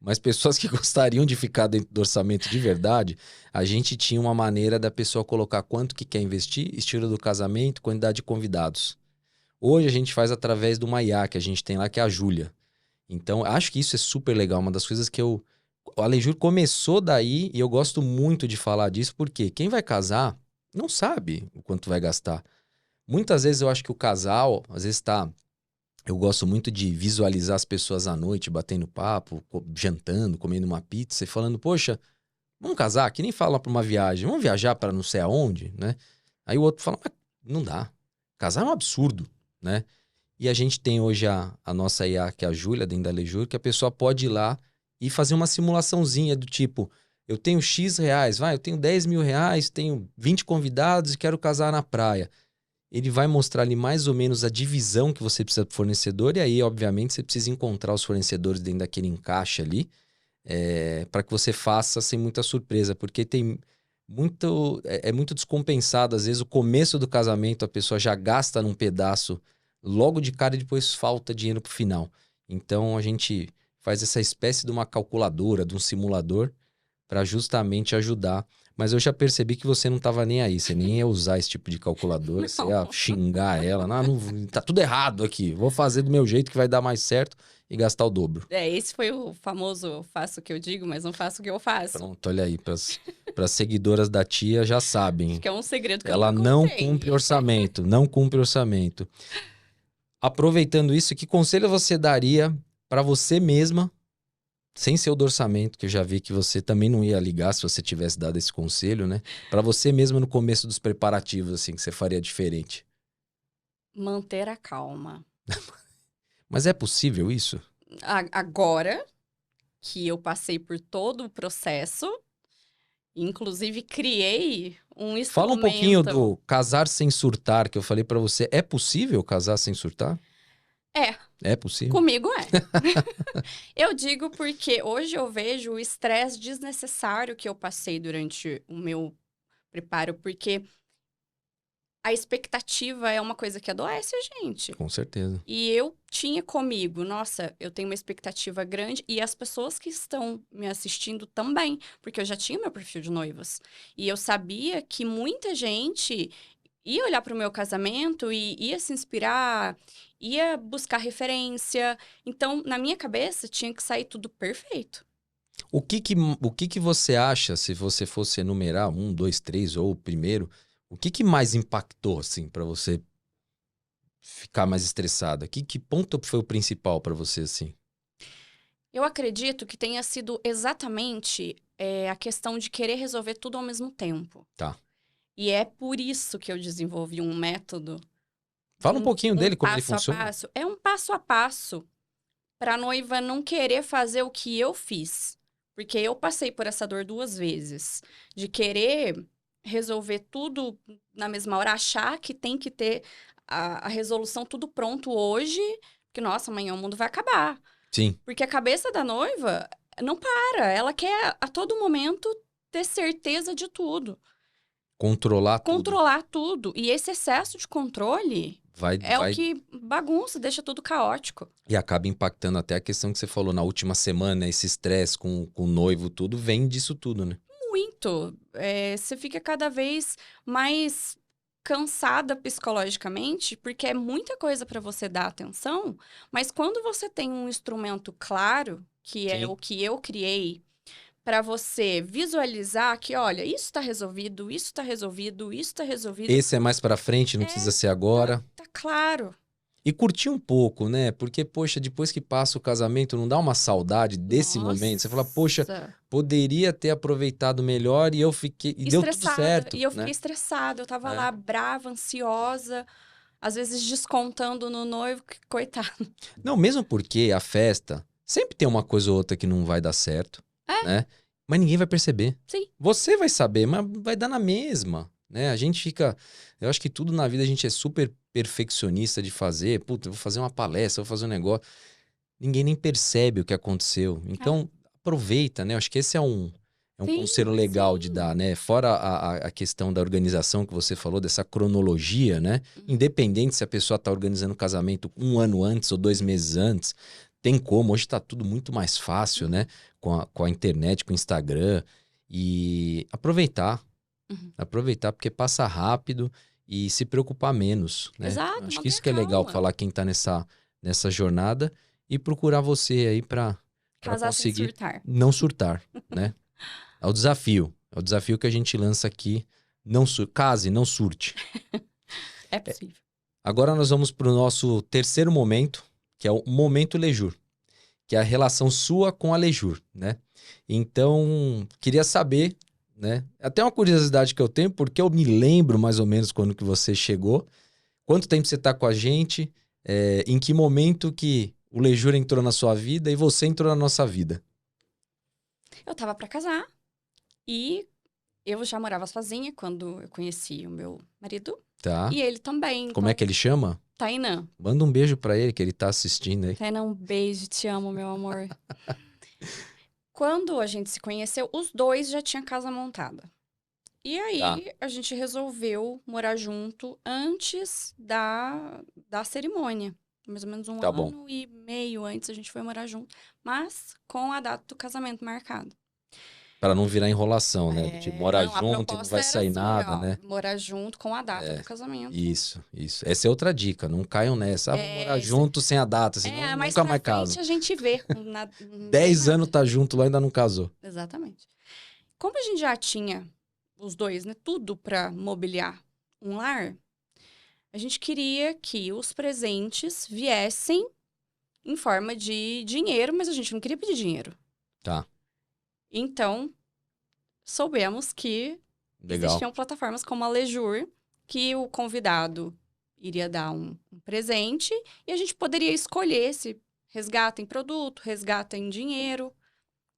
Mas pessoas que gostariam de ficar dentro do orçamento de verdade. A gente tinha uma maneira da pessoa colocar quanto que quer investir, estilo do casamento, quantidade de convidados. Hoje a gente faz através do uma IA que a gente tem lá, que é a Júlia. Então, acho que isso é super legal. Uma das coisas que a Lejur começou daí e eu gosto muito de falar disso, porque quem vai casar não sabe o quanto vai gastar. Muitas vezes eu acho que o casal, às vezes eu gosto muito de visualizar as pessoas à noite, batendo papo, jantando, comendo uma pizza e falando, poxa, vamos casar? Que nem fala para uma viagem, vamos viajar para não sei aonde, né? Aí o outro fala, mas não dá. Casar é um absurdo, né? E a gente tem hoje a nossa IA, que é a Júlia, dentro da Lejur, que a pessoa pode ir lá e fazer uma simulaçãozinha do tipo, eu tenho X reais, eu tenho 10 mil reais, tenho 20 convidados e quero casar na praia. Ele vai mostrar ali mais ou menos a divisão que você precisa do fornecedor e aí, obviamente, você precisa encontrar os fornecedores dentro daquele encaixe ali para que você faça sem muita surpresa, porque tem é muito descompensado. Às vezes, o começo do casamento, a pessoa já gasta num pedaço logo de cara e depois falta dinheiro pro final. Então, a gente faz essa espécie de uma calculadora, de um simulador, para justamente ajudar. Mas eu já percebi que você não estava nem aí, você nem ia usar esse tipo de calculadora, você ia xingar ela. Não, tá tudo errado aqui, vou fazer do meu jeito que vai dar mais certo e gastar o dobro. Esse foi o famoso faço o que eu digo, mas não faço o que eu faço. Pronto, olha aí, para seguidoras da tia já sabem. Acho que é um segredo que Ela eu não nunca contei. cumpre orçamento, não cumpre orçamento. Aproveitando isso, que conselho você daria para você mesma, sem ser o do orçamento, que eu já vi que você também não ia ligar se você tivesse dado esse conselho, né? Para você mesma no começo dos preparativos, assim, que você faria diferente. Manter a calma. Mas é possível isso? Agora que eu passei por todo o processo, inclusive criei um instrumento... Fala um pouquinho do casar sem surtar, que eu falei para você. É possível casar sem surtar? É. É possível? Comigo é. Eu digo porque hoje eu vejo o estresse desnecessário que eu passei durante o meu preparo, porque a expectativa é uma coisa que adoece a gente. Com certeza. E eu tinha comigo, nossa, eu tenho uma expectativa grande e as pessoas que estão me assistindo também, porque eu já tinha meu perfil de noivas. E eu sabia que muita gente ia olhar para o meu casamento e ia se inspirar, ia buscar referência. Então, na minha cabeça, tinha que sair tudo perfeito. O que você acha, se você fosse enumerar 1, 2, 3 ou o primeiro, o que mais impactou, assim, para você ficar mais estressada? Que ponto foi o principal para você, assim? Eu acredito que tenha sido exatamente a questão de querer resolver tudo ao mesmo tempo. Tá. E é por isso que eu desenvolvi um método. Fala um pouquinho dele, como ele passo a funciona. passo. É um passo a passo para a noiva não querer fazer o que eu fiz. Porque eu passei por essa dor 2 vezes. De querer resolver tudo na mesma hora, achar que tem que ter a resolução tudo pronto hoje, porque, nossa, amanhã o mundo vai acabar. Sim. Porque a cabeça da noiva não para, ela quer a todo momento ter certeza de tudo. Controlar tudo. Controlar tudo. E esse excesso de controle é o que bagunça, deixa tudo caótico. E acaba impactando até a questão que você falou na última semana, esse estresse com o noivo, tudo, vem disso tudo, né? Muito. Você fica cada vez mais cansada psicologicamente, porque é muita coisa para você dar atenção, mas quando você tem um instrumento claro, que é Sim. o que eu criei, para você visualizar que, olha, isso está resolvido, isso está resolvido, isso está resolvido. Esse é mais para frente, não precisa ser agora. Tá claro. E curtir um pouco, né? Porque, poxa, depois que passa o casamento, não dá uma saudade desse momento? Você fala, poxa, Nossa, poderia ter aproveitado melhor e eu fiquei. E deu tudo estressada. certo, E eu fiquei né? estressada. Eu tava É. lá brava, ansiosa, às vezes descontando no noivo, que coitado. Não, mesmo porque a festa sempre tem uma coisa ou outra que não vai dar certo, É, né? Mas ninguém vai perceber. sim. Você vai saber, mas vai dar na mesma, né? A gente fica. Eu acho que tudo na vida a gente é super perfeccionista de fazer. Puta, eu vou fazer uma palestra, vou fazer um negócio. Ninguém nem percebe o que aconteceu. É. Então, aproveita, né? Eu acho que esse é um Sim, conselho legal de sim. dar, né? Fora a questão da organização que você falou, dessa cronologia, né? Uhum. Independente se a pessoa está organizando o casamento um ano antes ou 2 meses antes, tem como. Hoje está tudo muito mais fácil, né? Com a internet, com o Instagram. E aproveitar. Uhum. Aproveitar, porque passa rápido e se preocupar menos, né? Exato, Acho que manter isso que é legal calma. falar quem tá nessa jornada e procurar você aí para Casar sem conseguir surtar. não surtar, né? É o desafio. É o desafio que a gente lança aqui. Não case, não surte. É possível. Agora nós vamos para o nosso terceiro momento, que é o momento Lejur, que é a relação sua com a Lejur, né? Então, queria saber, né? Até uma curiosidade que eu tenho, porque eu me lembro mais ou menos quando que você chegou. Quanto tempo você está com a gente? Em que momento que o Lejur entrou na sua vida e você entrou na nossa vida? Eu tava pra casar e eu já morava sozinha quando eu conheci o meu marido. Tá? E ele também. Como é Então, que ele chama? Tainã. Manda um beijo para ele, que ele tá assistindo aí. Tainã, um beijo, te amo, meu amor. Quando a gente se conheceu, os dois já tinham casa montada. E Tá, aí, a gente resolveu morar junto antes da cerimônia. Mais ou menos um tá bom. ano e meio antes a gente foi morar junto. Mas com a data do casamento marcada. Para não virar enrolação, né? De morar Não, a junto e não proposta vai era sair assim, nada, ó, né? morar junto com a data do casamento. Isso. Essa é outra dica. Não caiam nessa. Ah, vou morar É, junto sem a data, senão mais nunca pra mais frente caso. a gente vê. Não tem 10 anos nada. tá junto lá e ainda não casou. Exatamente. Como a gente já tinha os dois, né, tudo pra mobiliar um lar, a gente queria que os presentes viessem em forma de dinheiro, mas a gente não queria pedir dinheiro. Tá, Então, soubemos que legal. existiam plataformas como a Lejur, que o convidado iria dar um presente e a gente poderia escolher se resgata em produto, resgata em dinheiro.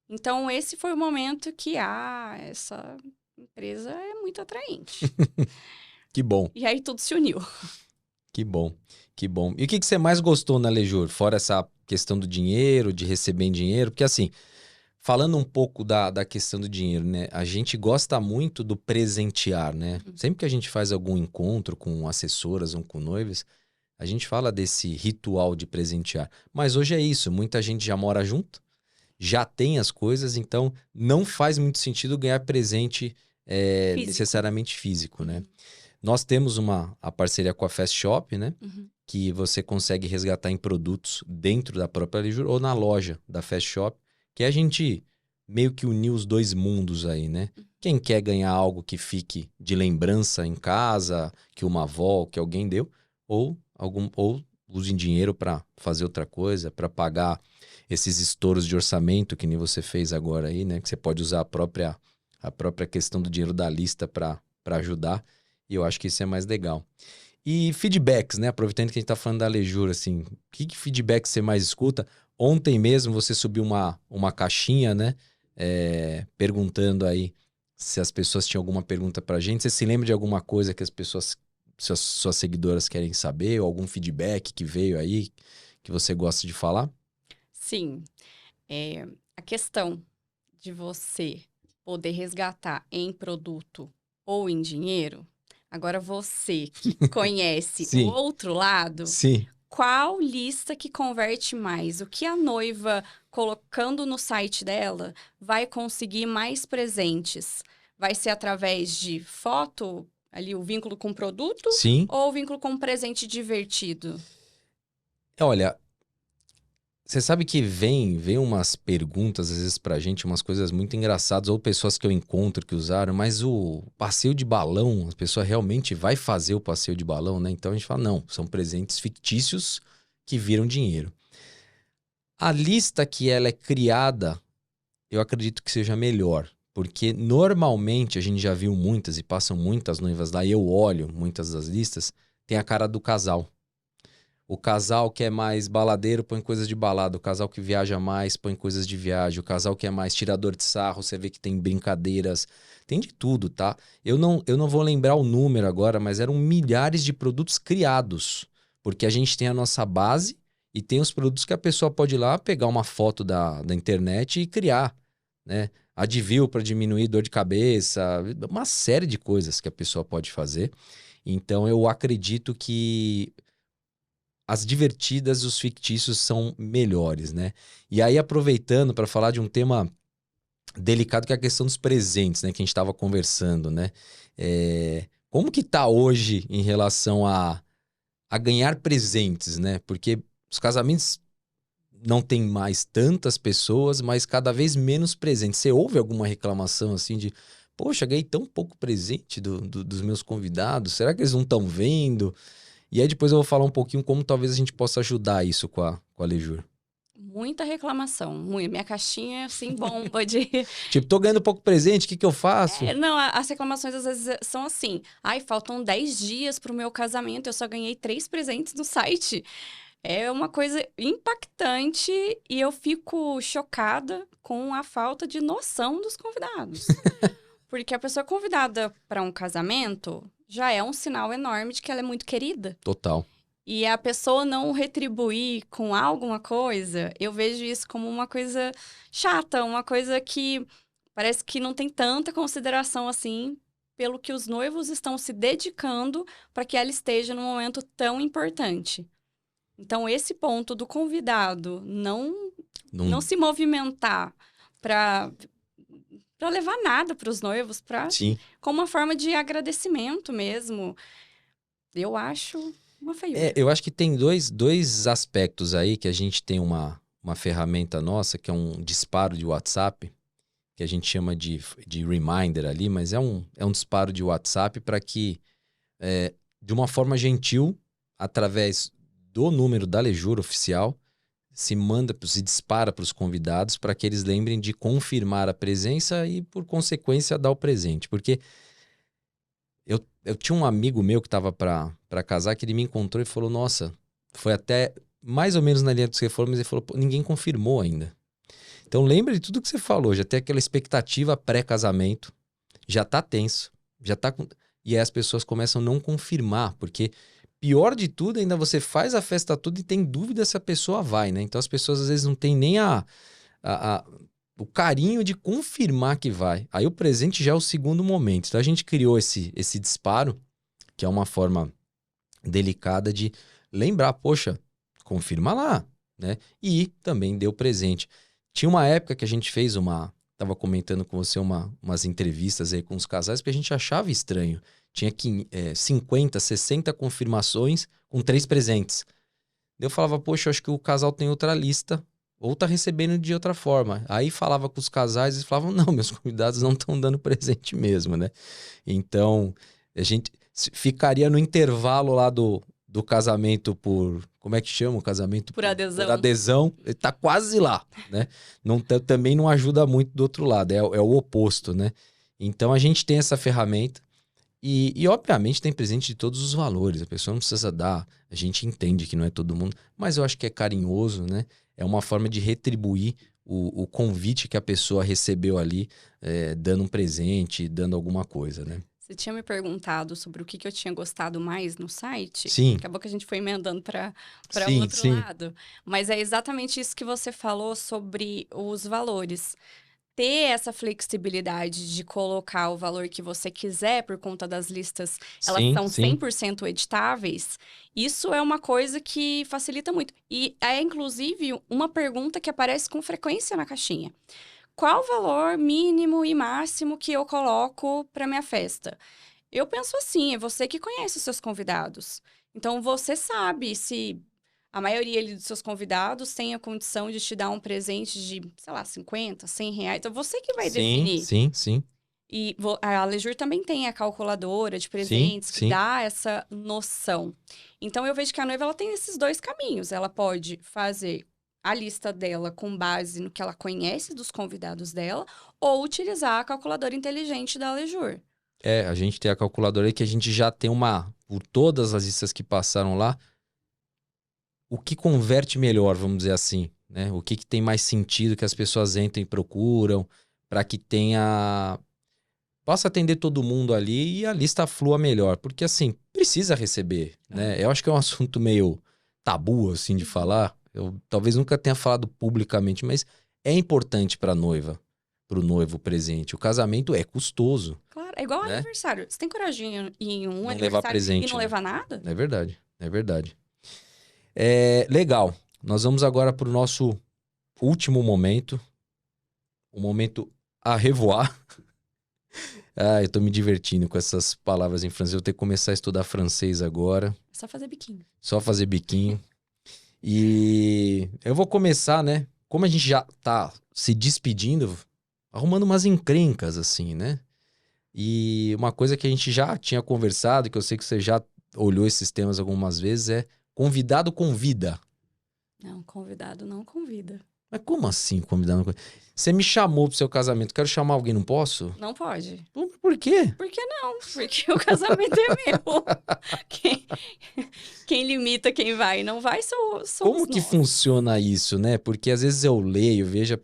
Então, esse foi o momento que, essa empresa é muito atraente. Que bom, E aí tudo se uniu. que bom, que bom. E o que você mais gostou na Lejur? Fora essa questão do dinheiro, de receber em dinheiro? Porque assim, falando um pouco da questão do dinheiro, né? A gente gosta muito do presentear, né? Sempre que a gente faz algum encontro com assessoras ou com noivas, a gente fala desse ritual de presentear. Mas hoje é isso, muita gente já mora junto, já tem as coisas, então não faz muito sentido ganhar presente Físico. necessariamente físico, né? Nós temos a parceria com a Fast Shop, né? Uhum. Que você consegue resgatar em produtos dentro da própria Lejur ou na loja da Fast Shop, que a gente meio que uniu os dois mundos aí, né? Quem quer ganhar algo que fique de lembrança em casa, que uma avó, que alguém deu, ou use dinheiro para fazer outra coisa, para pagar esses estouros de orçamento que nem você fez agora aí, né? Que você pode usar a própria questão do dinheiro da lista para ajudar. E eu acho que isso é mais legal. E feedbacks, né? Aproveitando que a gente tá falando da Lejur, assim, que feedback você mais escuta? Ontem mesmo você subiu uma caixinha, né? Perguntando aí se as pessoas tinham alguma pergunta pra gente. Você se lembra de alguma coisa que as pessoas, suas seguidoras querem saber? Ou algum feedback que veio aí que você gosta de falar? Sim. A questão de você poder resgatar em produto ou em dinheiro, agora você que conhece o Sim, outro lado, sim. qual lista que converte mais? O que a noiva, colocando no site dela, vai conseguir mais presentes? Vai ser através de foto, ali o vínculo com o produto, Sim. ou o vínculo com um presente divertido? Olha, Você sabe que vem umas perguntas, às vezes, pra gente, umas coisas muito engraçadas, ou pessoas que eu encontro que usaram, mas o passeio de balão, a pessoa realmente vai fazer o passeio de balão, né? Então a gente fala, não, são presentes fictícios que viram dinheiro. A lista que ela é criada, eu acredito que seja melhor, porque normalmente a gente já viu muitas e passam muitas noivas lá, e eu olho muitas das listas, tem a cara do casal. O casal que é mais baladeiro põe coisas de balada. O casal que viaja mais põe coisas de viagem. O casal que é mais tirador de sarro, você vê que tem brincadeiras. Tem de tudo, tá? Eu não vou lembrar o número agora, mas eram milhares de produtos criados. Porque a gente tem a nossa base e tem os produtos que a pessoa pode ir lá pegar uma foto da internet e criar, né? Advil para diminuir dor de cabeça, uma série de coisas que a pessoa pode fazer. Então eu acredito que as divertidas e os fictícios são melhores, né? E aí, aproveitando para falar de um tema delicado, que é a questão dos presentes, né? Que a gente estava conversando, né? Como que tá hoje em relação a ganhar presentes, né? Porque os casamentos não tem mais tantas pessoas, mas cada vez menos presentes. Você ouve alguma reclamação assim de, poxa, ganhei tão pouco presente dos meus convidados, será que eles não estão vendo? E aí depois eu vou falar um pouquinho como talvez a gente possa ajudar isso com a Lejur. Muita reclamação, muito. Minha caixinha, assim, bomba de... Tipo, tô ganhando pouco presente, o que que eu faço? Não, as reclamações às vezes são assim. Ai, faltam 10 dias pro meu casamento, eu só ganhei 3 presentes no site. É uma coisa impactante e eu fico chocada com a falta de noção dos convidados. Porque a pessoa convidada para um casamento já é um sinal enorme de que ela é muito querida. Total. E a pessoa não retribuir com alguma coisa, eu vejo isso como uma coisa chata, uma coisa que parece que não tem tanta consideração assim pelo que os noivos estão se dedicando para que ela esteja num momento tão importante. Então, esse ponto do convidado não Não... se movimentar para levar nada para os noivos, Sim. como uma forma de agradecimento mesmo, eu acho uma feiura. Eu acho que tem dois aspectos aí que a gente tem uma ferramenta nossa, que é um disparo de WhatsApp, que a gente chama de reminder ali, mas é um disparo de WhatsApp para que, de uma forma gentil, através do número da Lejur oficial, se dispara para os convidados para que eles lembrem de confirmar a presença e, por consequência, dar o presente. Porque eu tinha um amigo meu que estava para casar, que ele me encontrou e falou, nossa, foi até mais ou menos na linha do que você falou, mas ele falou, pô, ninguém confirmou ainda. Então lembra de tudo que você falou, já tem aquela expectativa pré-casamento, já tá tenso, já tá com... E aí as pessoas começam a não confirmar, porque pior de tudo, ainda você faz a festa toda e tem dúvida se a pessoa vai, né? Então as pessoas às vezes não têm nem o carinho de confirmar que vai. Aí o presente já é o segundo momento. Então a gente criou esse disparo, que é uma forma delicada de lembrar, poxa, confirma lá, né? E também deu presente. Tinha uma época que a gente fez tava comentando com você umas entrevistas aí com os casais, porque a gente achava estranho. Tinha 50, 60 confirmações com 3 presentes. Eu falava, poxa, eu acho que o casal tem outra lista, ou tá recebendo de outra forma. Aí falava com os casais e eles falavam, não, meus convidados não estão dando presente mesmo, né? Então, a gente ficaria no intervalo lá do casamento por... Como é que chama o casamento? Por adesão. Por adesão. Ele tá quase lá, né? Também não ajuda muito do outro lado, é o oposto, né? Então, a gente tem essa ferramenta e, obviamente, tem presente de todos os valores. A pessoa não precisa dar, a gente entende que não é todo mundo, mas eu acho que é carinhoso, né? É uma forma de retribuir o convite que a pessoa recebeu ali, dando um presente, dando alguma coisa, né? Você tinha me perguntado sobre o que eu tinha gostado mais no site. Sim. Acabou que a gente foi emendando para Sim, outro sim. lado. Mas é exatamente isso que você falou sobre os valores. Ter essa flexibilidade de colocar o valor que você quiser por conta das listas, elas Sim, são sim. 100% editáveis, isso é uma coisa que facilita muito. E é, inclusive, uma pergunta que aparece com frequência na caixinha. Qual o valor mínimo e máximo que eu coloco para minha festa? Eu penso assim, é você que conhece os seus convidados. Então, você sabe se A maioria ali dos seus convidados tem a condição de te dar um presente de, sei lá, 50, 100 reais. Então, você que vai Sim, definir. sim, sim. E a Alejur também tem a calculadora de Sim, presentes que sim. dá essa noção. Então, eu vejo que a noiva ela tem esses dois caminhos. Ela pode fazer a lista dela com base no que ela conhece dos convidados dela ou utilizar a calculadora inteligente da Alejur. A gente tem a calculadora aí que a gente já tem por todas as listas que passaram lá, o que converte melhor, vamos dizer assim, né? O que tem mais sentido que as pessoas entrem e procuram, para que possa atender todo mundo ali e a lista flua melhor. Porque, assim, precisa receber, né? Eu acho que é um assunto meio tabu, assim, de falar. Eu talvez nunca tenha falado publicamente, mas é importante para a noiva, para o noivo presente. O casamento é custoso. Claro, é igual né? aniversário. Você tem coragem de ir em um Não levar aniversário presente, e não né? levar nada? É verdade, é verdade. Legal. Nós vamos agora para o nosso último momento. O momento a revoar. Eu tô me divertindo com essas palavras em francês. Eu vou ter que começar a estudar francês agora. É só fazer biquinho. Só fazer biquinho. E eu vou começar, né? Como a gente já tá se despedindo, arrumando umas encrencas, assim, né? E uma coisa que a gente já tinha conversado, que eu sei que você já olhou esses temas algumas vezes, é convidado convida. Não, convidado não convida. Mas como assim convidado? Você me chamou pro seu casamento, quero chamar alguém, não posso? Não pode. Por quê? Por que não? Porque o casamento é meu. Quem limita quem vai e não vai somos Como que nós. funciona isso, né? Porque às vezes eu leio, vejo a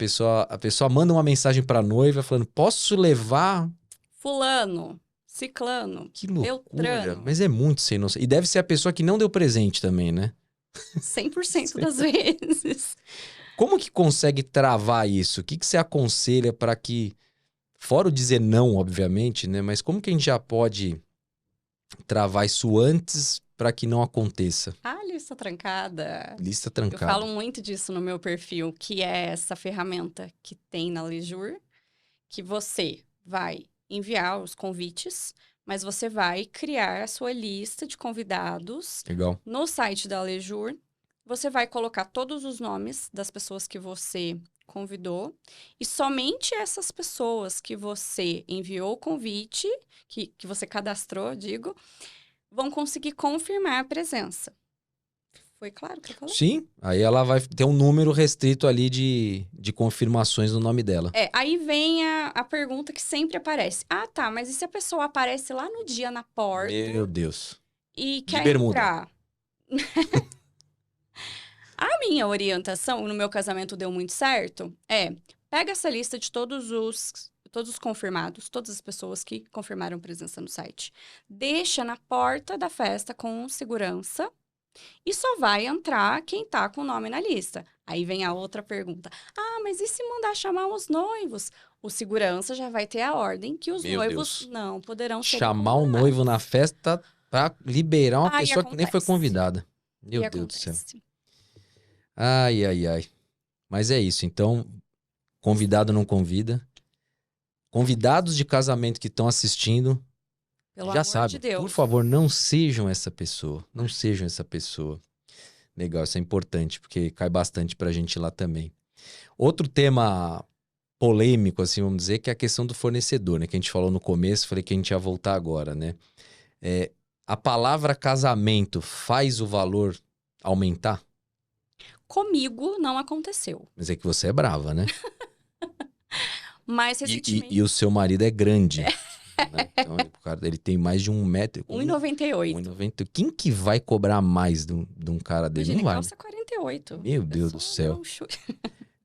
pessoa manda uma mensagem pra noiva falando, posso levar? Fulano, ciclano, Que loucura, beltrano. mas é muito sem noção. E deve ser a pessoa que não deu presente também, né? 100% das vezes. Como que consegue travar isso? O que você aconselha para que, fora o dizer não, obviamente, né? Mas como que a gente já pode travar isso antes para que não aconteça? Lista trancada. Lista Eu trancada. falo muito disso no meu perfil, que é essa ferramenta que tem na Alejur, que você vai enviar os convites, mas você vai criar a sua lista de convidados Legal. no site da Alejur. Você vai colocar todos os nomes das pessoas que você convidou e somente essas pessoas que você enviou o convite, que você cadastrou, digo, vão conseguir confirmar a presença. Foi claro que eu falei? Sim, aí ela vai ter um número restrito ali de confirmações no nome dela. Aí vem a pergunta que sempre aparece. Tá, mas e se a pessoa aparece lá no dia na porta Meu Deus. e De quer bermuda. entrar? A minha orientação, no meu casamento deu muito certo, pega essa lista de todos os confirmados, todas as pessoas que confirmaram presença no site. Deixa na porta da festa com segurança e só vai entrar quem tá com o nome na lista. Aí vem a outra pergunta. Mas e se mandar chamar os noivos? O segurança já vai ter a ordem que os Meu noivos Deus. não poderão ser Chamar o incomodados. noivo na festa pra liberar uma E pessoa que nem foi acontece. convidada. Meu E Deus do céu. acontece. Ai, ai, ai. Mas é isso. Então, convidado não convida. Convidados de casamento que estão assistindo, Pelo já amor sabem. de Deus. Por favor, não sejam essa pessoa. Não sejam essa pessoa. Legal, isso é importante, porque cai bastante pra gente lá também. Outro tema polêmico, assim, vamos dizer, que é a questão do fornecedor, né? Que a gente falou no começo, falei que a gente ia voltar agora, né? A palavra casamento faz o valor aumentar? Comigo não aconteceu. Mas é que você é brava, né? Mas recentemente... E o seu marido é grande. Né? Então, ele tem mais de 1 metro. 1,98. 1,90. Quem que vai cobrar mais de um cara dele? Imagina, Não vai. calça 48. Meu Deus do céu. Um chute.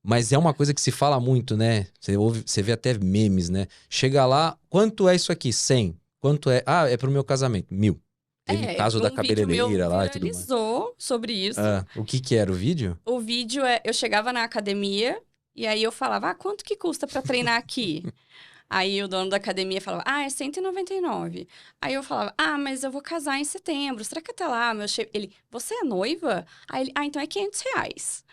Mas é uma coisa que se fala muito, né? Você vê até memes, né? Chega lá, quanto é isso aqui? 100. Quanto é? É pro meu casamento. 1.000. Teve o caso da cabeleireira lá e tudo mais. Viralizou sobre isso. O que era o vídeo? O vídeo eu chegava na academia e aí eu falava, quanto que custa pra treinar aqui? Aí o dono da academia falava, é 199. Aí eu falava, mas eu vou casar em setembro, será que até lá, meu chefe... Ele, você é noiva? Aí ele, então é R$500.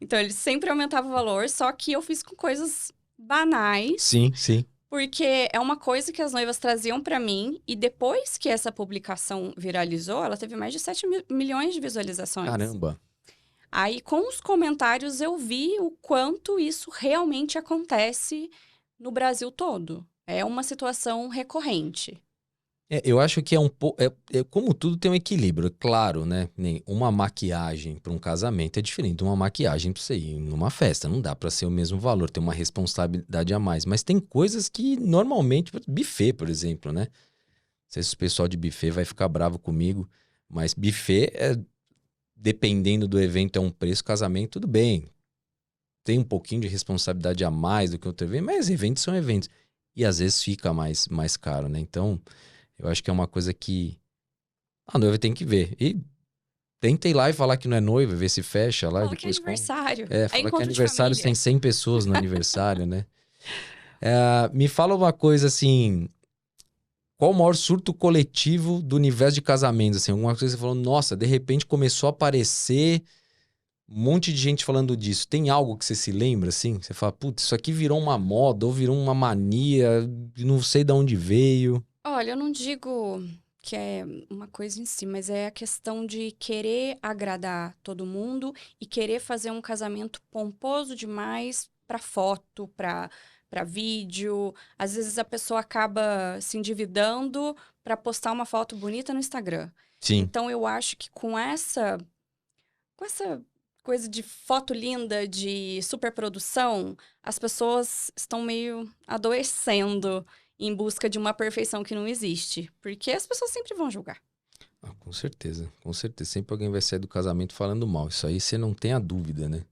Então ele sempre aumentava o valor, só que eu fiz com coisas banais. Sim, sim. Porque é uma coisa que as noivas traziam pra mim, e depois que essa publicação viralizou, ela teve mais de 7 milhões de visualizações. Caramba. Aí, com os comentários, eu vi o quanto isso realmente acontece no Brasil todo. É uma situação recorrente. Eu acho que é um pouco. Como tudo tem um equilíbrio, é claro, né? Nem uma maquiagem para um casamento é diferente de uma maquiagem para você ir numa festa. Não dá para ser o mesmo valor, tem uma responsabilidade a mais. Mas tem coisas que normalmente. Buffet, por exemplo, né? Não sei se o pessoal de buffet vai ficar bravo comigo, mas buffet, dependendo do evento, é um preço, casamento, tudo bem. Tem um pouquinho de responsabilidade a mais do que outro evento, mas eventos são eventos. E às vezes fica mais caro, né? Então. Eu acho que é uma coisa que a noiva tem que ver. E tenta ir lá e falar que não é noiva, ver se fecha lá e Fala que é depois com. aniversário. É Fala que é encontro de aniversário, tem família. 100 pessoas no aniversário, né? Me fala uma coisa assim, qual o maior surto coletivo do universo de casamentos? Assim, alguma coisa que você falou, nossa, de repente começou a aparecer um monte de gente falando disso. Tem algo que você se lembra, assim? Você fala, putz, isso aqui virou uma moda ou virou uma mania, não sei de onde veio. Olha, eu não digo que é uma coisa em si, mas é a questão de querer agradar todo mundo e querer fazer um casamento pomposo demais para foto, para vídeo. Às vezes a pessoa acaba se endividando para postar uma foto bonita no Instagram. Sim, Então eu acho que com essa coisa de foto linda, de superprodução, as pessoas estão meio adoecendo em busca de uma perfeição que não existe. Porque as pessoas sempre vão julgar. com certeza, com certeza. Sempre alguém vai sair do casamento falando mal. Isso aí você não tem a dúvida, né?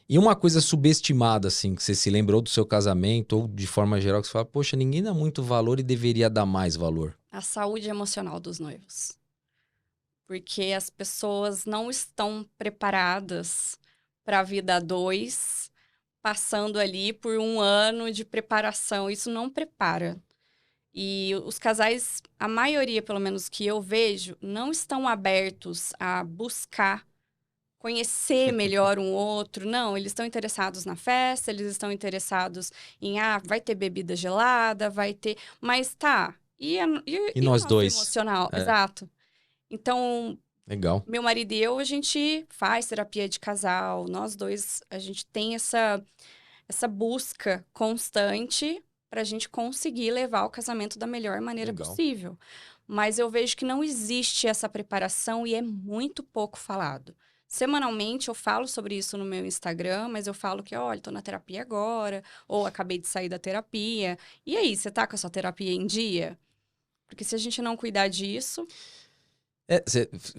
E uma coisa subestimada, assim, que você se lembrou do seu casamento, ou de forma geral, que você fala, poxa, ninguém dá muito valor e deveria dar mais valor. A saúde emocional dos noivos. Porque as pessoas não estão preparadas para a vida a dois, passando ali por um ano de preparação. Isso não prepara. E os casais, a maioria, pelo menos que eu vejo, não estão abertos a buscar conhecer melhor um outro. Não, eles estão interessados na festa, eles estão interessados em, vai ter bebida gelada, vai ter. Mas tá. E E o nós nosso dois? emocional? É, Exato. Então, legal. meu marido e eu, a gente faz terapia de casal. Nós dois, a gente tem essa busca constante para a gente conseguir levar o casamento da melhor maneira Legal. possível. Mas eu vejo que não existe essa preparação e é muito pouco falado. Semanalmente eu falo sobre isso no meu Instagram, mas eu falo que, olha, tô na terapia agora, ou acabei de sair da terapia. E aí, você tá com a sua terapia em dia? Porque se a gente não cuidar disso,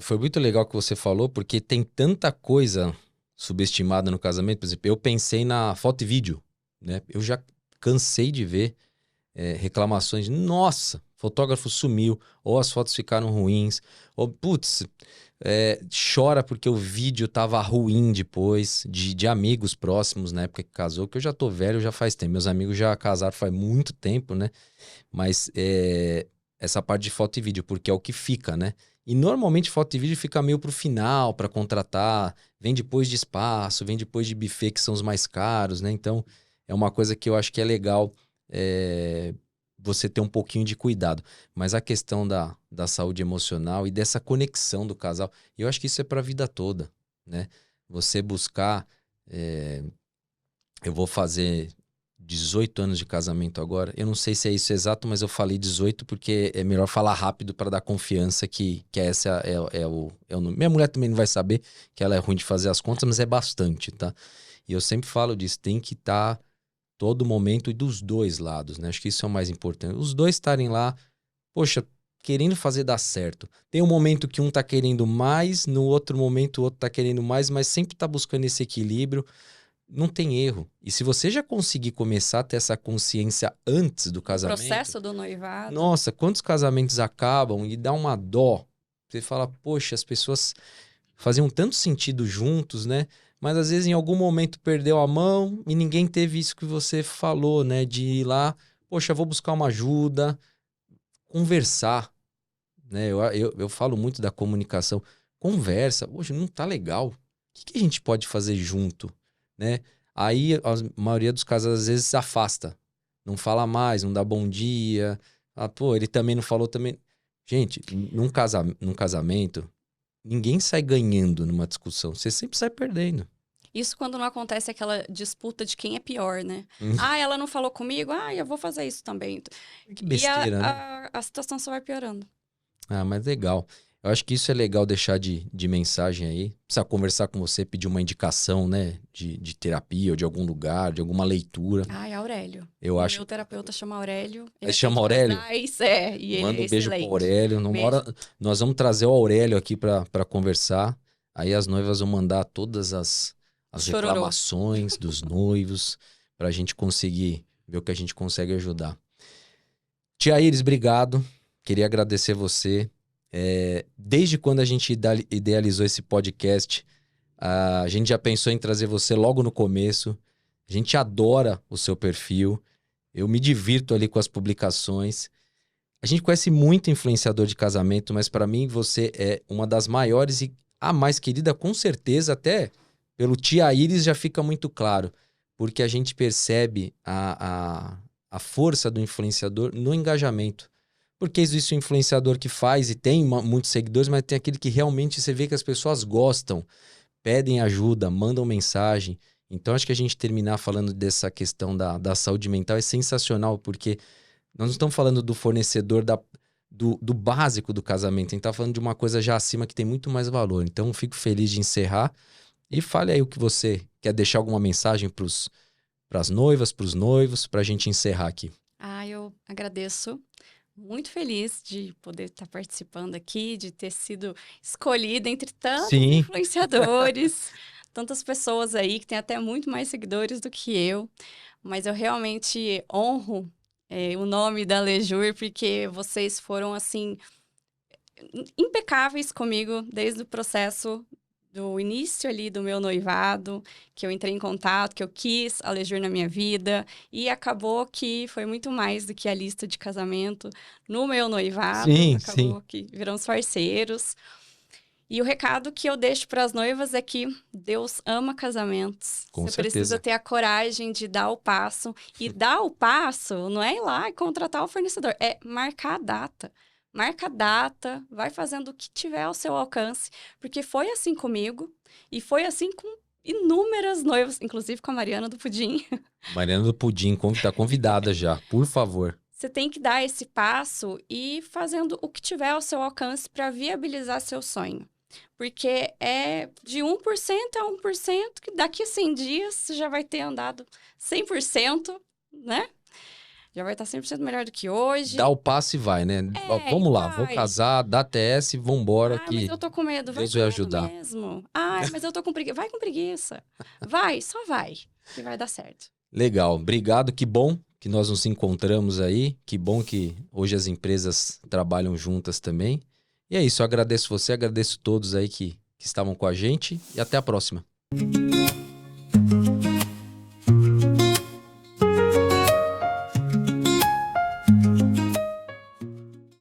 Foi muito legal que você falou, porque tem tanta coisa subestimada no casamento. Por exemplo, eu pensei na foto e vídeo, né? Eu já cansei de ver reclamações de, nossa, fotógrafo sumiu, ou as fotos ficaram ruins, ou, putz, chora porque o vídeo tava ruim depois, de amigos próximos na época que casou, que eu já tô velho já faz tempo, meus amigos já casaram faz muito tempo, né? Mas essa parte de foto e vídeo, porque é o que fica, né? E normalmente foto e vídeo fica meio pro final, para contratar, vem depois de espaço, vem depois de buffet, que são os mais caros, né? Então, é uma coisa que eu acho que é legal você ter um pouquinho de cuidado. Mas a questão da saúde emocional e dessa conexão do casal, eu acho que isso é para a vida toda, né? Você buscar. Eu vou fazer 18 anos de casamento agora. Eu não sei se é isso exato, mas eu falei 18 porque é melhor falar rápido para dar confiança que essa é o número. Minha mulher também não vai saber que ela é ruim de fazer as contas, mas é bastante, tá? E eu sempre falo disso, tem que estar todo momento e dos dois lados, né? Acho que isso é o mais importante. Os dois estarem lá, poxa, querendo fazer dar certo. Tem um momento que um tá querendo mais, no outro momento o outro tá querendo mais, mas sempre tá buscando esse equilíbrio. Não tem erro. E se você já conseguir começar a ter essa consciência antes do no casamento, processo do noivado, nossa, quantos casamentos acabam e dá uma dó. Você fala, poxa, as pessoas faziam tanto sentido juntos, né? Mas às vezes em algum momento perdeu a mão e ninguém teve isso que você falou, né? De ir lá, poxa, vou buscar uma ajuda, conversar, né? Eu falo muito da comunicação. Conversa, hoje não tá legal. O que a gente pode fazer junto, né? Aí a maioria dos casos às vezes se afasta. Não fala mais, não dá bom dia. Ah, pô, ele também não falou também. Gente, num casamento, ninguém sai ganhando numa discussão, você sempre sai perdendo. Isso quando não acontece aquela disputa de quem é pior, né? Ela não falou comigo, eu vou fazer isso também. Que besteira, né? A situação só vai piorando. Ah, mas legal. Eu acho que isso é legal deixar de mensagem aí. Precisa conversar com você, pedir uma indicação, né? De terapia ou de algum lugar, de alguma leitura. Aurélio. Eu acho. Meu terapeuta chama Aurélio. Ele chama Aurélio? E Manda ele um beijo pro excelente. Aurélio. Numa hora, nós vamos trazer o Aurélio aqui pra conversar. Aí as noivas vão mandar todas as reclamações dos noivos pra gente conseguir ver o que a gente consegue ajudar. Tia Iris, obrigado. Queria agradecer você. Desde quando a gente idealizou esse podcast, a gente já pensou em trazer você logo no começo. A gente adora o seu perfil. Eu me divirto ali com as publicações. A gente conhece muito influenciador de casamento, mas para mim você é uma das maiores e a mais querida, com certeza, até pelo Tia Iris já fica muito claro, porque a gente percebe a força do influenciador no engajamento. Porque existe um influenciador que faz e tem muitos seguidores, mas tem aquele que realmente você vê que as pessoas gostam, pedem ajuda, mandam mensagem. Então acho que a gente terminar falando dessa questão da saúde mental é sensacional, porque nós não estamos falando do fornecedor do básico do casamento, a gente está falando de uma coisa já acima que tem muito mais valor. Então fico feliz de encerrar e fale aí o que você quer deixar alguma mensagem para as noivas, para os noivos, para a gente encerrar aqui. Eu agradeço. Muito feliz de poder estar participando aqui, de ter sido escolhida entre tantos influenciadores, tantas pessoas aí que têm até muito mais seguidores do que eu. Mas eu realmente honro o nome da Lejur, porque vocês foram, assim, impecáveis comigo desde o processo do início ali do meu noivado, que eu entrei em contato, que eu quis a Lejur na minha vida, e acabou que foi muito mais do que a lista de casamento no meu noivado. Acabou que viramos parceiros. E o recado que eu deixo para as noivas é que Deus ama casamentos. Com Você certeza. precisa ter a coragem de dar o passo. E dar o passo não é ir lá e contratar o fornecedor, é marcar a data. Marca a data, vai fazendo o que tiver ao seu alcance, porque foi assim comigo e foi assim com inúmeras noivas, inclusive com a Mariana do Pudim. Mariana do Pudim, tá convidada já, por favor. Você tem que dar esse passo e fazendo o que tiver ao seu alcance para viabilizar seu sonho. Porque é de 1% a 1%, que daqui a 100 dias você já vai ter andado 100%, né? Já vai estar 100% melhor do que hoje. Dá o passo e vai, né? Vamos lá, vou casar, dá TS, vambora. Mas eu tô com medo. Deus vai ajudar. Mesmo. Mas eu tô com preguiça. Vai com preguiça. Só vai. Que vai dar certo. Legal, obrigado. Que bom que nós nos encontramos aí. Que bom que hoje as empresas trabalham juntas também. E é isso, eu agradeço você, agradeço todos aí que estavam com a gente. E até a próxima.